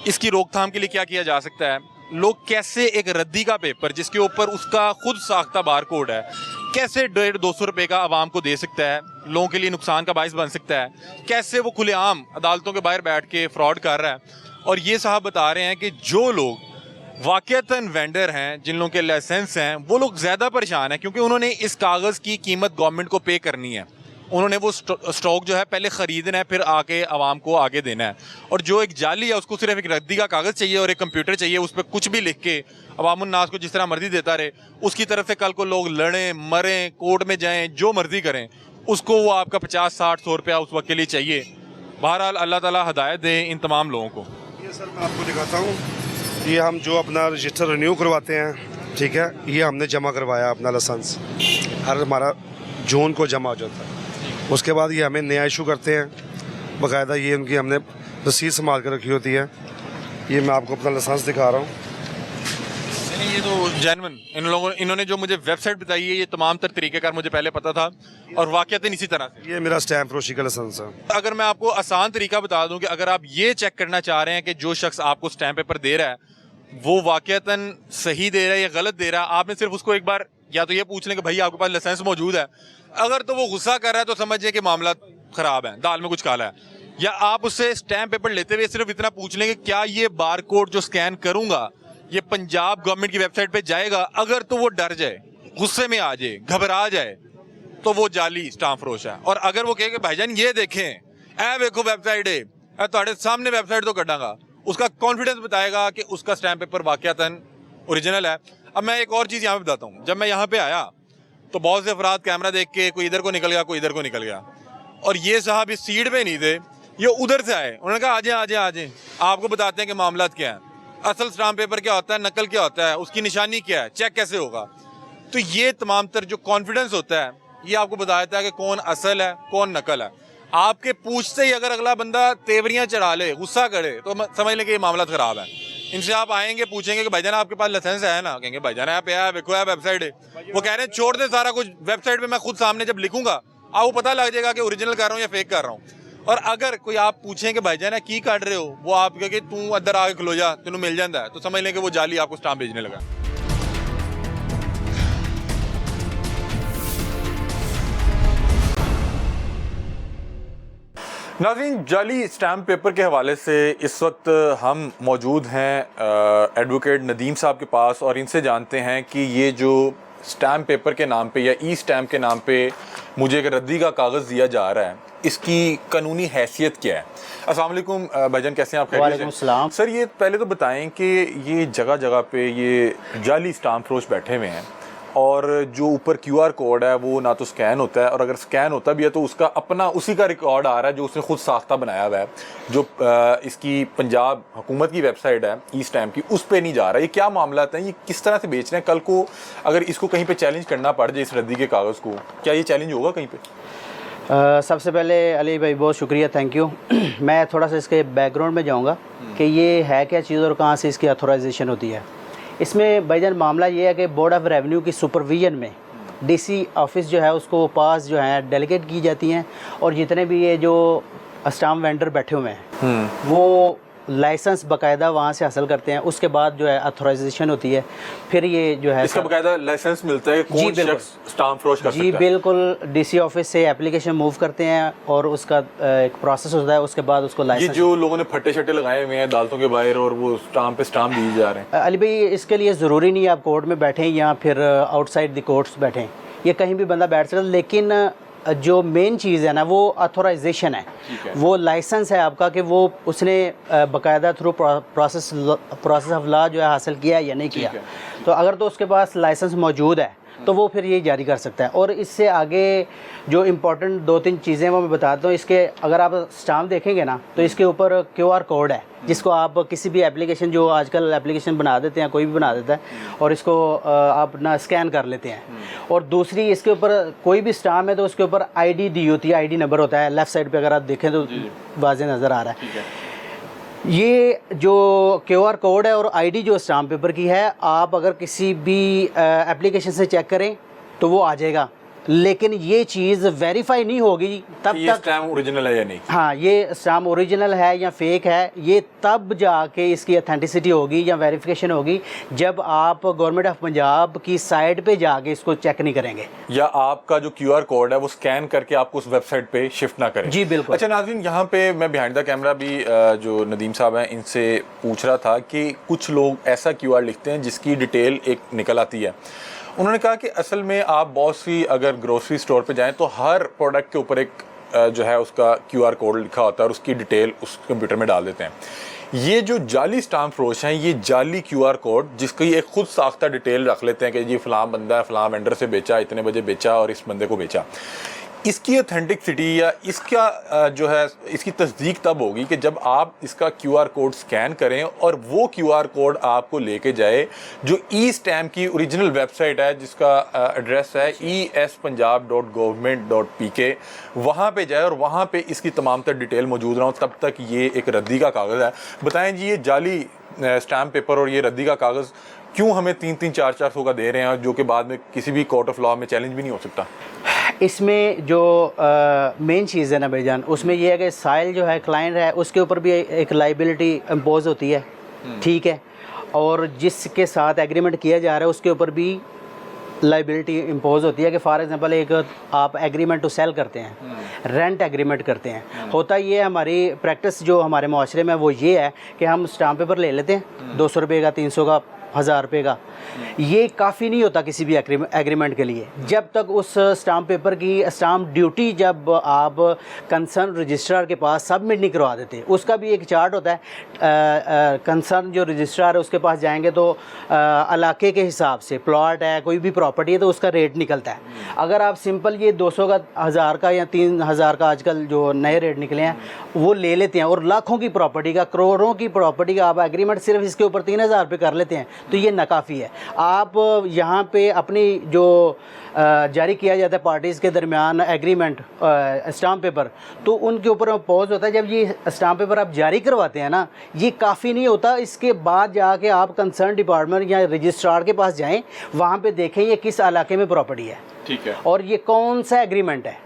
इसकी रोकथाम के लिए क्या किया जा सकता है, लोग कैसे एक रद्दी का पेपर जिसके ऊपर उसका खुद साख्ता बार कोड है, कैसे 150-200 रुपये का आवाम को दे सकता है, लोगों के लिए नुकसान का बायस बन सकता है, कैसे वो खुलेआम अदालतों के बाहर बैठ के फ्रॉड कर रहा है। और ये साहब बता रहे हैं कि जो लोग वाक़यातन वेंडर हैं, जिन लोगों के लाइसेंस हैं, वो लोग ज़्यादा परेशान हैं क्योंकि उन्होंने इस कागज़ की कीमत गवर्नमेंट को पे करनी है। उन्होंने वो स्टॉक जो है पहले ख़रीदना है, फिर आके आवाम को आगे देना है। और जो एक जाली है उसको सिर्फ एक रद्दी का कागज़ चाहिए और एक कंप्यूटर चाहिए, उस पर कुछ भी लिख के अवामुन्नास को जिस तरह मर्जी देता रहे, उसकी तरफ से कल को लोग लड़ें, मरें, कोर्ट में जाएँ, जो मर्जी करें, उसको वो आपका 50-60-100 रुपया उस वक्त के लिए चाहिए। बहरहाल अल्लाह ताला हदायत दे इन तमाम लोगों को। ये सर मैं आपको दिखाता हूँ, ये हम जो अपना रजिस्टर रिन्यू करवाते हैं, ठीक है, ये हमने जमा करवाया अपना लाइसेंस, हर हमारा जून को जमा हो जाता है। उसके बाद ये हमें नया इशू करते हैं, बाकायदा ये उनकी हमने रसीद संभाल कर रखी होती है। ये मैं आपको अपना लाइसेंस दिखा रहा हूँ। ये तो जेन्युइन इन्होंने जो मुझे वेबसाइट बताई है, ये तमाम तर तरीक़ेकार मुझे पहले पता था और वाक़यातन इसी तरह से। ये मेरा स्टैम्प फरोशी का लाइसेंस है। अगर मैं आपको आसान तरीका बता दूं कि अगर आप ये चेक करना चाह रहे हैं कि जो शख्स आपको स्टैम्प पेपर दे रहा है वो वाक़यातन सही दे रहा है या गलत दे रहा है, आपने सिर्फ उसको एक बार या तो ये पूछ लें कि भाई आपके पास लाइसेंस मौजूद है। अगर तो वो गुस्सा कर रहा है तो समझिए कि मामला ख़राब है, दाल में कुछ काला है। या आप उससे स्टैम्प पेपर लेते हुए सिर्फ इतना पूछ लें कि क्या ये बार कोड जो स्कैन करूँगा ये पंजाब गवर्नमेंट की वेबसाइट पर जाएगा। अगर तो वो डर जाए, गुस्से में आ जाए, घबरा जाए, तो वो जाली स्टाम्प फरोश है। और अगर वो कहे कि भाईजान ये देखें, ए देखो वेबसाइट है, तुम्हारे सामने वेबसाइट तो कटांगा, उसका कॉन्फिडेंस बताएगा कि उसका स्टैम्प पेपर वाकयातन ओरिजिनल है। अब मैं एक और चीज़ यहाँ पे बताता हूँ। जब मैं यहाँ पे आया तो बहुत से अफराद कैमरा देख के कोई इधर को निकल गया, कोई इधर को निकल गया, और ये साहब इस सीट पे नहीं थे, ये उधर से आए। उन्होंने कहा आ जाए आपको बताते हैं कि मामला क्या है, असल स्टाम्प पेपर क्या होता है, नकल क्या होता है, उसकी निशानी क्या है, चेक कैसे होगा। तो ये तमाम तर जो कॉन्फिडेंस होता है ये आपको बताता है कि कौन असल है कौन नकल है। आपके पूछते ही अगर अगला बंदा तेवरियां चढ़ा ले, गुस्सा करे, तो समझ लें कि ये मामला ख़राब है। इनसे आप आएंगे पूछेंगे कि भाईजान आपके पास लाइसेंस है ना, कहेंगे भाईजान आप है, देखो है वेबसाइट है। वो कह रहे हैं छोड़ दे सारा कुछ, वेबसाइट पे मैं खुद सामने जब लिखूंगा आपको पता लग जाएगा कि ओरिजिनल कर रहा हूँ या फेक कर रहा हूँ। और अगर कोई आप पूछें कि भाईजान की काट रहे हो, वो आप कहे तू अंदर आके खलो जा, तेनों मिल जाता है, तो समझ लें कि वो जाली आपको स्टाम्प भेजने लगा। नाज़रीन, जाली स्टैम्प पेपर के हवाले से इस वक्त हम मौजूद हैं एडवोकेट नदीम साहब के पास, और इनसे जानते हैं कि ये जो स्टैम्प पेपर के नाम पे या ई स्टैम्प के नाम पे मुझे एक रद्दी का कागज़ दिया जा रहा है, इसकी कानूनी हैसियत क्या है। अस्सलाम वालेकुम भाईजान, कैसे हैं आप? वालेकुम सलाम। सर, ये पहले तो बताएं कि ये जगह जगह पे ये जाली स्टाम्प फरोश बैठे हुए हैं, और जो ऊपर QR कोड है वो ना तो स्कैन होता है, और अगर स्कैन होता भी है तो उसका अपना उसी का रिकॉर्ड आ रहा है जो उसने खुद साख्ता बनाया हुआ है, जो इसकी पंजाब हुकूमत की वेबसाइट है ई स्टैम्प की, उस पर नहीं जा रहा। ये क्या मामला है, ये किस तरह से बेच रहे हैं? कल को अगर इसको कहीं पे चैलेंज करना पड़ जाए इस रद्दी के कागज़ को, क्या ये चैलेंज होगा कहीं पे? सबसे पहले अली भाई बहुत शुक्रिया, थैंक यू। मैं थोड़ा सा इसके बैकग्राउंड में जाऊँगा कि ये है क्या चीज़ और कहाँ से इसकी अथोराइजेशन होती है। इसमें भाईजान मामला ये है कि बोर्ड ऑफ रेवेन्यू की सुपरविजन में DC ऑफिस जो है उसको पास जो है डेलीगेट की जाती हैं, और जितने भी ये जो स्टाम्प वेंडर बैठे हुए हैं वो लाइसेंस बाकायदा वहाँ से हासिल करते हैं। उसके बाद जो है अथोराइजेशन होती है, फिर ये जो है इसका बाकायदा लाइसेंस मिलता है कौन शख्स स्टाम्प फरोश कर सकता है? जी बिल्कुल, DC ऑफिस से एप्लीकेशन मूव करते हैं और उसका एक प्रोसेस होता है, उसके बाद उसको लाइसेंस। ये जो लोगों ने फट्टे शट्टे लगाए हुए हैं अदालतों के बाहर और वो स्टाम्प पे स्टाम्प दिए जा रहे हैं, अली भाई इसके लिए ज़रूरी नहीं है आप कोर्ट में बैठें या फिर आउटसाइड द कोर्ट्स बैठें, ये कहीं भी बंदा बैठ सकता है। लेकिन जो मेन चीज़ है ना वो अथोराइजेशन है, वो लाइसेंस है आपका कि वो उसने बाकायदा थ्रू प्रोसेस ऑफ लॉ जो है हासिल किया या नहीं किया। तो अगर तो उसके पास लाइसेंस मौजूद है तो वो फिर ये जारी कर सकता है। और इससे आगे जो इम्पोर्टेंट 2-3 चीज़ें वो मैं बताता हूँ। इसके अगर आप स्टाम्प देखेंगे ना तो इसके ऊपर QR कोड है, जिसको आप किसी भी एप्लीकेशन, जो आजकल एप्लीकेशन बना देते हैं, कोई भी बना देता है, और इसको आप ना स्कैन कर लेते हैं। और दूसरी, इसके ऊपर कोई भी स्टाम्प है तो उसके ऊपर ID दी होती है, ID नंबर होता है लेफ़्ट साइड पे, अगर आप देखें तो वाज़ेह नज़र आ रहा है। ये जो QR कोड है और ID जो स्टाम्प पेपर की है, आप अगर किसी भी एप्लीकेशन से चेक करें तो वो आ जाएगा, लेकिन ये चीज़ वेरीफाई नहीं होगी तब ये तक स्टैम्प ओरिजिनल है या नहीं। हाँ, ये स्टाम्प ओरिजिनल है या फेक है, ये तब जाके इसकी अथेंटिसिटी होगी या वेरिफिकेशन होगी जब आप गवर्नमेंट ऑफ पंजाब की साइट पे जाके इसको चेक नहीं करेंगे, या आपका जो QR कोड है वो स्कैन करके आपको उस वेबसाइट पे शिफ्ट ना करें। जी बिल्कुल। अच्छा नाज़रीन, यहाँ पे मैं बिहाइंड द कैमरा भी जो नदीम साहब हैं इनसे पूछ रहा था कि कुछ लोग ऐसा QR लिखते हैं जिसकी डिटेल एक निकल आती है। उन्होंने कहा कि असल में आप बहुत सी अगर ग्रोसरी स्टोर पे जाएं तो हर प्रोडक्ट के ऊपर एक जो है उसका QR कोड लिखा होता है और उसकी डिटेल उस कंप्यूटर में डाल देते हैं। ये जो जाली स्टाम्प फरोश हैं, ये जाली QR कोड जिसकी एक खुद साख्ता डिटेल रख लेते हैं कि ये फ़लाँ बंदा है, फ़लाँ वेंडर से बेचा, इतने बजे बेचा और इस बंदे को बेचा। इसकी ऑथेंटिसिटी या इसका जो है इसकी तस्दीक तब होगी कि जब आप इसका QR कोड स्कैन करें और वो QR कोड आपको लेके जाए जो ई स्टैम्प की ओरिजिनल वेबसाइट है, जिसका एड्रेस है espunjab.government.pk, वहाँ पे जाए और वहाँ पे इसकी तमाम तर डिटेल मौजूद ना हो, तब तक ये एक रद्दी का कागज़ है। बताएं जी, ये जाली स्टैम्प पेपर और ये रद्दी का कागज़ क्यों हमें 300, 400 का दे रहे हैं, जो कि बाद में किसी भी कोर्ट ऑफ लॉ में चैलेंज भी नहीं हो सकता? इसमें जो मेन चीज़ है ना भाईजान, उसमें ये है कि साइल जो है क्लाइंट है उसके ऊपर भी एक लाइबिलिटी इम्पोज होती है, ठीक है, और जिसके साथ एग्रीमेंट किया जा रहा है उसके ऊपर भी लाइबिलिटी इम्पोज होती है कि फॉर एग्जांपल एक आप एग्रीमेंट टू सेल करते हैं, रेंट एग्रीमेंट करते हैं। होता ये है, हमारी प्रैक्टिस जो हमारे माशरे में वो ये है कि हम स्टाम्प पेपर ले लेते हैं 200 रुपये का, 300 का, 1000 रुपये का। ये काफ़ी नहीं होता किसी भी एग्रीमेंट के लिए, जब तक उस स्टाम्प पेपर की स्टाम्प ड्यूटी जब आप कंसर्न रजिस्ट्रार के पास सबमिट नहीं करवा देते। उसका भी एक चार्ट होता है, कंसर्न जो रजिस्ट्रार है उसके पास जाएंगे तो इलाके के हिसाब से प्लॉट है, कोई भी प्रॉपर्टी है तो उसका रेट निकलता है। अगर आप सिंपल ये 200 का, 1000 का या 3000 का आजकल जो नए रेट निकले हैं वो ले लेते हैं, और लाखों की प्रॉपर्टी का, करोड़ों की प्रॉपर्टी का आप एग्रीमेंट सिर्फ इसके ऊपर 3000 रुपये कर लेते हैं, तो ये नाकाफ़ी है। आप यहाँ पे अपनी जो जारी किया जाता है पार्टीज़ के दरमियान एग्रीमेंट स्टाम्प पेपर, तो उनके ऊपर अपोज होता है। जब ये स्टाम्प पेपर आप जारी करवाते हैं ना, ये काफ़ी नहीं होता। इसके बाद जाके आप कंसर्न डिपार्टमेंट या रजिस्ट्रार के पास जाएं, वहाँ पे देखें ये किस इलाके में प्रॉपर्टी है, ठीक है, और ये कौन सा एग्रीमेंट है।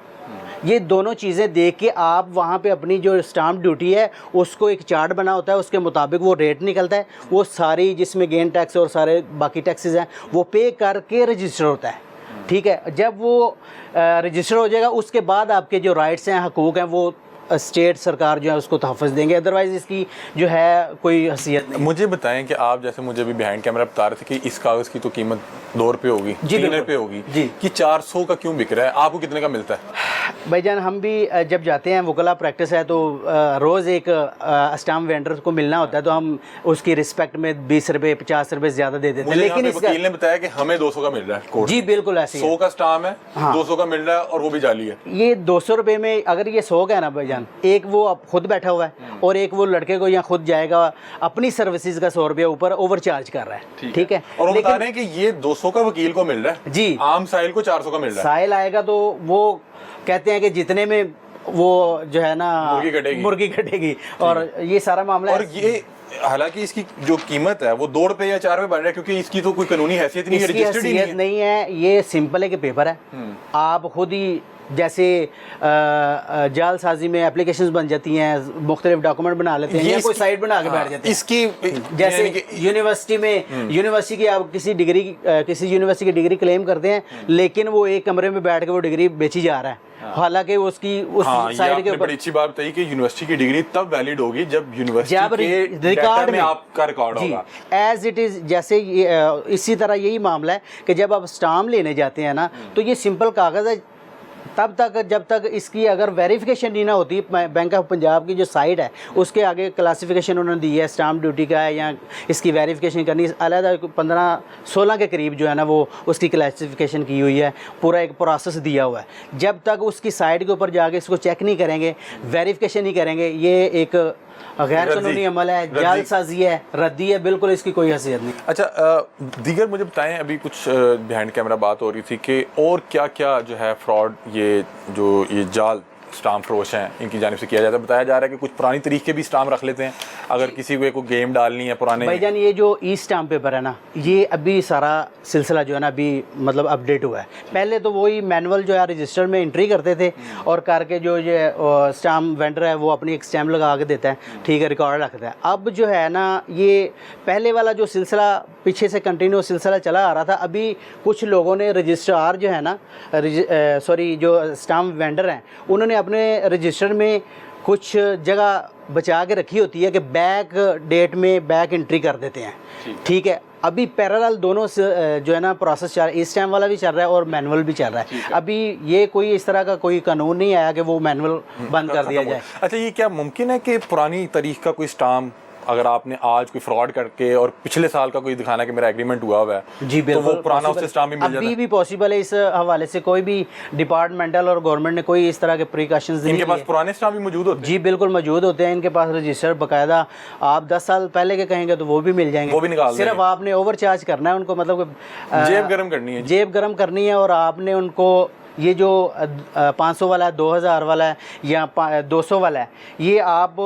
ये दोनों चीज़ें देख के आप वहाँ पे अपनी जो स्टाम्प ड्यूटी है उसको एक चार्ट बना होता है, उसके मुताबिक वो रेट निकलता है। वो सारी जिसमें गेन टैक्स और सारे बाकी टैक्सेस हैं वो पे करके रजिस्टर होता है, ठीक है। जब वो रजिस्टर हो जाएगा उसके बाद आपके जो राइट्स हैं, हकूक़ हैं, वो स्टेट सरकार जो है उसको तहफ़्फ़ुज़ देंगे, अदरवाइज़ इसकी जो है कोई हैसियत नहीं। मुझे बताएं कि आप जैसे मुझे भी बिहाइंड कैमरा बता रहे थे कि इस कागज़ की तो कीमत 2 रुपये होगी, 3 रुपये होगी जी, कि 400 का क्यों बिक रहा है? आपको कितने का मिलता है? भाईजान हम भी जब जाते हैं, वकला प्रैक्टिस है, तो रोज़ एक स्टाम्प वेंडर को मिलना होता है, तो हम उसकी रिस्पेक्ट में 20 रुपये 50 रुपये ज़्यादा दे देते हैं। लेकिन इस वकील ने बताया कि हमें 200 का मिल रहा है। जी बिल्कुल ऐसे 100 का स्टाम्प है, हाँ। 200 का मिल रहा है और वो भी जाली है। ये 200 रुपये में अगर ये 100 का है ना भाईजान, एक वो अब खुद बैठा हुआ है और एक वो लड़के को यहाँ खुद जाएगा अपनी सर्विसेज का 100 रुपये ऊपर ओवर चार्ज कर रहा है, ठीक है। और वो बता रहे हैं कि ये 200 का वकील को मिल रहा है जी, आम साहिल को 400 का मिल रहा है। साहिल आएगा तो वो कहते हैं कि जितने में वो जो है ना मुर्गी कटेगी और ये सारा मामला और ये हालांकि इसकी जो कीमत है वो 2 रुपये या 4 रुपये बन रहा है, क्योंकि इसकी तो कोई कानूनी हैसियत नहीं है, रजिस्टर्ड ही नहीं है। ये सिंपल है कि पेपर है, आप खुद ही जैसे जालसाजी में एप्लीकेशंस बन जाती हैं, मुख्तलिफ डॉक्यूमेंट बना लेते हैं, या कोई साइट बना के बैठ जाते हैं। इसकी जैसे यूनिवर्सिटी में यूनिवर्सिटी की आप किसी यूनिवर्सिटी की डिग्री क्लेम करते हैं, लेकिन वो एक कमरे में बैठ के वो डिग्री बेची जा रहा है, हालांकि उसकी उस साइड के ऊपर। बड़ी अच्छी बात बताई कि यूनिवर्सिटी की डिग्री तब वैलिड होगी जब यूनिवर्सिटी के रिकॉर्ड में आपका रिकॉर्ड होगा एज इट इज़। जैसे इसी तरह यही मामला है कि जब आप स्टाम्प लेने जाते हैं ना, तो ये सिंपल कागज़ है तब तक जब तक इसकी अगर वेरिफिकेशन नहीं ना होती। बैंक ऑफ पंजाब की जो साइट है उसके आगे क्लासिफिकेशन उन्होंने दी है, स्टाम्प ड्यूटी का है या इसकी वेरिफिकेशन करनी अलहदा 15-16 के करीब जो है ना वो उसकी क्लासिफिकेशन की हुई है, पूरा एक प्रोसेस दिया हुआ है। जब तक उसकी साइट के ऊपर जाके इसको चेक नहीं करेंगे, वेरिफिकेशन नहीं करेंगे, ये एक गैर कानूनी अमल है, जालसाजी है, रद्दी है, बिल्कुल इसकी कोई हैसियत नहीं। अच्छा दीगर मुझे बताएं, अभी कुछ बिहाइंड कैमरा बात हो रही थी कि और क्या क्या जो है फ्रॉड ये जाल स्टाम्प फरोश हैं इनकी जानिब से किया जाता है। बताया जा रहा है कि कुछ पुरानी तरीके भी स्टाम्प रख लेते हैं, अगर किसी को एक गेम डालनी है पुराने। भाईजान ये जो ई स्टाम्प पेपर है ना, ये अभी सारा सिलसिला जो है ना अभी मतलब अपडेट हुआ है। पहले तो वही मैनुअल जो है रजिस्टर में एंट्री करते थे और करके जो ये स्टाम्प वेंडर है वो अपनी एक स्टैम्प लगा के देता है, ठीक है, रिकॉर्ड रखता है। अब जो है ना ये पहले वाला जो सिलसिला पीछे से कंटिन्यू सिलसिला चला आ रहा था, अभी कुछ लोगों ने रजिस्ट्रार जो है ना जो स्टाम्प वेंडर हैं उन्होंने अपने रजिस्टर में कुछ जगह बचा के रखी होती है कि बैक डेट में बैक एंट्री कर देते हैं, ठीक है। अभी पैरेलल दोनों जो है ना प्रोसेस चल रहा है, इस टाइम वाला भी चल रहा है और मैनुअल भी चल रहा है। अभी ये कोई इस तरह का कोई कानून नहीं आया कि वो मैनुअल बंद कर दिया जाए। अच्छा ये क्या मुमकिन है कि पुरानी तारीख का कोई स्टाम्प अगर आपने आज कोई फ्रॉड करके और पिछले साल का कोई दिखाना कि मेरा एग्रीमेंट हुआ हुआ है, जी बिल्कुल, तो वो पुराना उससे स्टाम्प भी मिल जाता है? अभी भी पॉसिबल है। इस हवाले से कोई भी डिपार्टमेंटल और गवर्नमेंट ने कोई इस तरह के प्रिकॉशंस नहीं। इनके पास पुराने स्टाम्प भी मौजूद होते हैं? जी बिल्कुल मौजूद होते हैं इनके पास रजिस्टर बाकायदा। आप 10 साल पहले के कहेंगे तो वो भी मिल जाएंगे, वो भी निकाल देंगे। सिर्फ आपने ओवर चार्ज करना है उनको, मतलब जेब गर्म करनी है, जेब गर्म करनी है। और आपने उनको ये जो 500 वाला है, 2000 वाला है या 200 वाला है, ये आप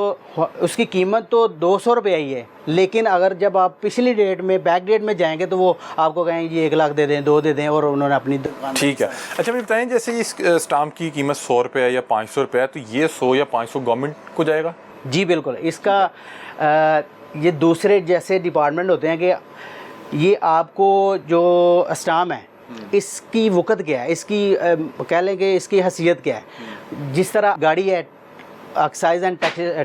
उसकी कीमत तो 200 रुपये ही है, लेकिन अगर जब आप पिछली डेट में बैक डेट में जाएंगे तो वो आपको कहेंगे ये 1 लाख दे दें, 2 दे दें, और उन्होंने अपनी दुकान। ठीक है। अच्छा मुझे बताएं, जैसे इस स्टाम्प की कीमत 100 रुपये है या 500 रुपये है, तो ये 100 या 500 गवर्नमेंट को जाएगा? जी बिल्कुल। इसका ये दूसरे जैसे डिपार्टमेंट होते हैं कि ये आपको जो स्टाम्प है इसकी वक़्त क्या है, इसकी कह लें कि इसकी हैसियत क्या है। जिस तरह गाड़ी है, एक्साइज एंड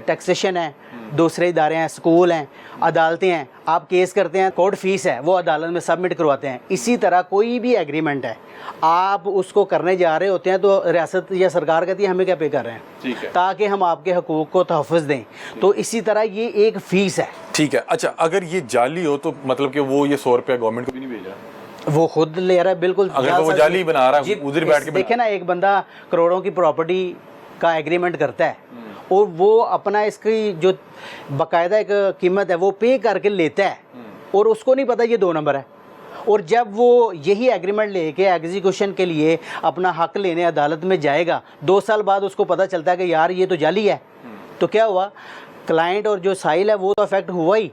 टैक्सेशन है, दूसरे इदारे हैं, स्कूल हैं, अदालतें हैं, आप केस करते हैं, कोर्ट फीस है, वो अदालत में सबमिट करवाते हैं। इसी तरह कोई भी एग्रीमेंट है, आप उसको करने जा रहे होते हैं तो रियासत या सरकार कहती है हमें क्या पे कर रहे हैं, ठीक है, ताकि हम आपके हकूक़ को तहफ़्फ़ुज़ दें। तो इसी तरह ये एक फ़ीस है। ठीक है। अच्छा, अगर ये जाली हो तो मतलब कि वो ये 100 रुपया गवर्नमेंट को भी नहीं भेजा, वो खुद ले रहा है, बिल्कुल। अगर तो वो जाली बना रहा है, उधर बैठ के देखे ना, एक बंदा करोड़ों की प्रॉपर्टी का एग्रीमेंट करता है और वो अपना इसकी जो बाकायदा एक कीमत है वो पे करके लेता है और उसको नहीं पता ये 2 नंबर है। और जब वो यही एग्रीमेंट लेके एग्जीक्यूशन के लिए अपना हक लेने अदालत में जाएगा, 2 साल बाद उसको पता चलता है कि यार ये तो जाली है, तो क्या हुआ, क्लाइंट और जो साइल है वो तो अफेक्ट हुआ ही,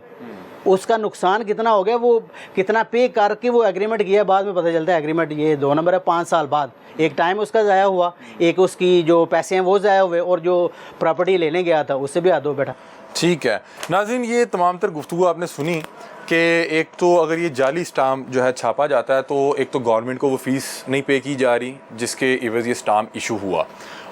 उसका नुकसान कितना हो गया, वो कितना पे करके वो एग्रीमेंट किया, बाद में पता चलता है एग्रीमेंट ये 2 नंबर है। 5 साल बाद एक टाइम उसका ज़ाया हुआ, एक उसकी जो पैसे हैं वो ज़ाया हुए, और जो प्रॉपर्टी लेने गया था उससे भी हाथ धो बैठा। ठीक है नाज़रीन, ये तमाम तर गुफ्तगू आपने सुनी कि एक तो अगर ये जाली स्टाम्प जो है छापा जाता है तो एक तो गवर्नमेंट को वो फ़ीस नहीं पे की जा रही जिसके इवज़ ये स्टाम्प इशू हुआ,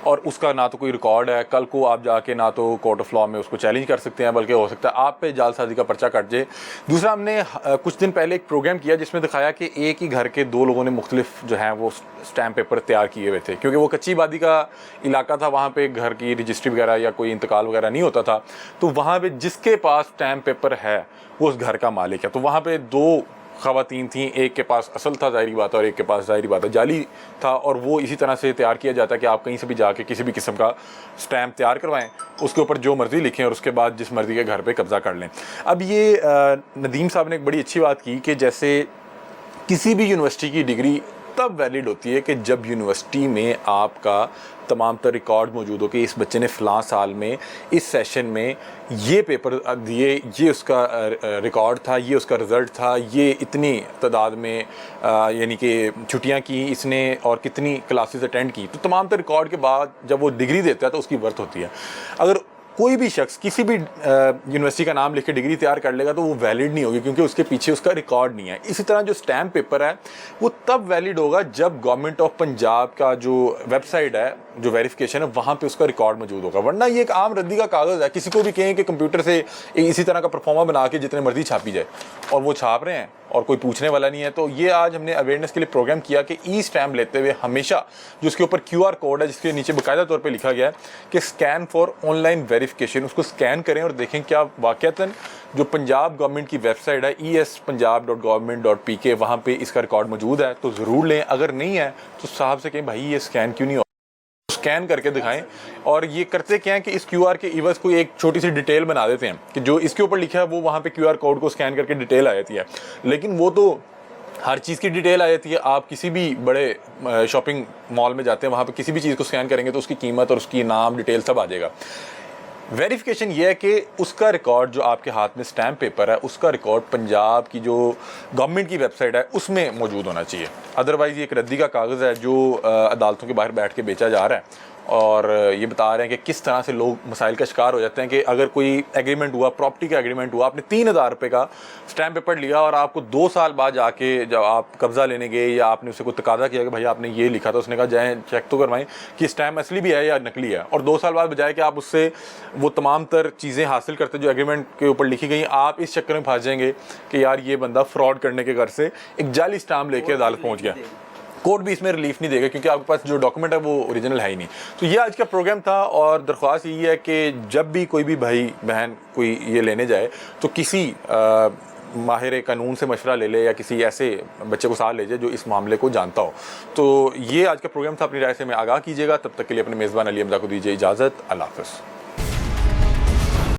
और उसका ना तो कोई रिकॉर्ड है। कल को आप जाके ना तो कोर्ट ऑफ लॉ में उसको चैलेंज कर सकते हैं, बल्कि हो सकता है आप पे जालसाजी का पर्चा कट जाए। दूसरा, हमने कुछ दिन पहले एक प्रोग्राम किया जिसमें दिखाया कि एक ही घर के 2 लोगों ने मुख्तलिफ जो है वो स्टैम्प पेपर तैयार किए हुए थे, क्योंकि वो कच्ची आबादी का इलाका था, वहाँ पे घर की रजिस्ट्री वगैरह या कोई इंतकाल वगैरह नहीं होता था, तो वहाँ पे जिसके पास स्टैम्प पेपर है वो उस घर का मालिक है। तो वहाँ पे 2 ख़वातीन थी, एक के पास असल था ज़ाहिरी बात है, और एक के पास ज़ाहिरी बात है जाली था, और वो इसी तरह से तैयार किया जाता है कि आप कहीं से भी जाके किसी भी किस्म का स्टैम्प तैयार करवाएं, उसके ऊपर जो मर्ज़ी लिखें और उसके बाद जिस मर्ज़ी के घर पे कब्ज़ा कर लें। अब ये नदीम साहब ने एक बड़ी अच्छी बात की कि जैसे किसी भी यूनिवर्सिटी की डिग्री तब वैलिड होती है कि जब यूनिवर्सिटी में आपका तमाम तर रिकॉर्ड मौजूद हो कि इस बच्चे ने फ़लाँ साल में इस सेशन में ये पेपर दिए, ये उसका रिकॉर्ड था, ये उसका रिज़ल्ट था, ये इतनी तादाद में यानी कि छुट्टियां की इसने और कितनी क्लासेस अटेंड की। तो तमाम तर रिकॉर्ड के बाद जब वो डिग्री देता है तो उसकी वर्थ होती है। अगर कोई भी शख्स किसी भी यूनिवर्सिटी का नाम लिख के डिग्री तैयार कर लेगा तो वो वैलिड नहीं होगी, क्योंकि उसके पीछे उसका रिकॉर्ड नहीं है। इसी तरह जो स्टैम्प पेपर है वो तब वैलिड होगा जब गवर्नमेंट ऑफ पंजाब का जो वेबसाइट है, जो वेरिफिकेशन है, वहाँ पे उसका रिकॉर्ड मौजूद होगा। वरना ये एक आम रद्दी का कागज़ है, किसी को भी कहें कि कंप्यूटर से इसी तरह का परफॉर्मा बना के जितने मर्जी छापी जाए, और वो छाप रहे हैं और कोई पूछने वाला नहीं है। तो ये आज हमने अवेयरनेस के लिए प्रोग्राम किया कि ई स्टैम्प लेते हुए हमेशा जो उसके ऊपर QR कोड है, जिसके नीचे बाकायदा तौर पे लिखा गया है कि स्कैन फॉर ऑनलाइन वेरिफिकेशन, उसको स्कैन करें और देखें क्या वाक़तन जो पंजाब गवर्नमेंट की वेबसाइट है espunjab.government.pk, वहाँ पे इसका रिकॉर्ड मौजूद है तो ज़रूर लें। अगर नहीं है तो साहब से कहें भाई ये स्कैन क्यों नहीं हो, स्कैन करके दिखाएं। और ये करते क्या है कि इस QR के इवज़ कोई एक छोटी सी डिटेल बना देते हैं कि जो इसके ऊपर लिखा है वो वहाँ पे QR कोड को स्कैन करके डिटेल आ जाती है, लेकिन वो तो हर चीज़ की डिटेल आ जाती है। आप किसी भी बड़े शॉपिंग मॉल में जाते हैं, वहाँ पे किसी भी चीज़ को स्कैन करेंगे तो उसकी कीमत और उसकी नाम डिटेल सब आ जाएगा। वेरिफिकेशन ये है कि उसका रिकॉर्ड जो आपके हाथ में स्टैम्प पेपर है उसका रिकॉर्ड पंजाब की जो गवर्नमेंट की वेबसाइट है उसमें मौजूद होना चाहिए। अदरवाइज़ ये एक रद्दी का कागज़ है जो अदालतों के बाहर बैठ के बेचा जा रहा है, और ये बता रहे हैं कि किस तरह से लोग मसाइल का शिकार हो जाते हैं कि अगर कोई एग्रीमेंट हुआ, प्रॉपर्टी का एग्रीमेंट हुआ, आपने 3000 रुपये का स्टैम्प पेपर लिया और आपको 2 साल बाद जाके जब आप कब्ज़ा लेने गए या आपने उससे कोई तकाजा किया कि भाई आपने ये लिखा था, उसने कहा जाएँ चेक तो करवाएं कि स्टैम्प असली भी है या नकली है, और 2 साल बाद बजाय कि आप उससे वो तमाम तर चीज़ें हासिल करते जो एग्रीमेंट के ऊपर लिखी गई, आप इस चक्कर में फंस जाएंगे कि यार ये बंदा फ्रॉड करने के घर से एक जाली स्टैम्प लेके अदालत पहुँच गया। कोर्ट भी इसमें रिलीफ नहीं देगा क्योंकि आपके पास जो डॉक्यूमेंट है वो ओरिजिनल है ही नहीं। तो ये आज का प्रोग्राम था, और दरख्वास्त यही है कि जब भी कोई भी भाई बहन कोई ये लेने जाए तो किसी माहिर कानून से मशवरा ले ले या किसी ऐसे बच्चे को साथ ले जाए जो इस मामले को जानता हो। तो ये आज का प्रोग्राम था, अपनी राय से हमें आगाह कीजिएगा। तब तक के लिए अपने मेज़बान अली हमज़ा को दीजिए इजाज़त। अल्लाह हाफ़िज़।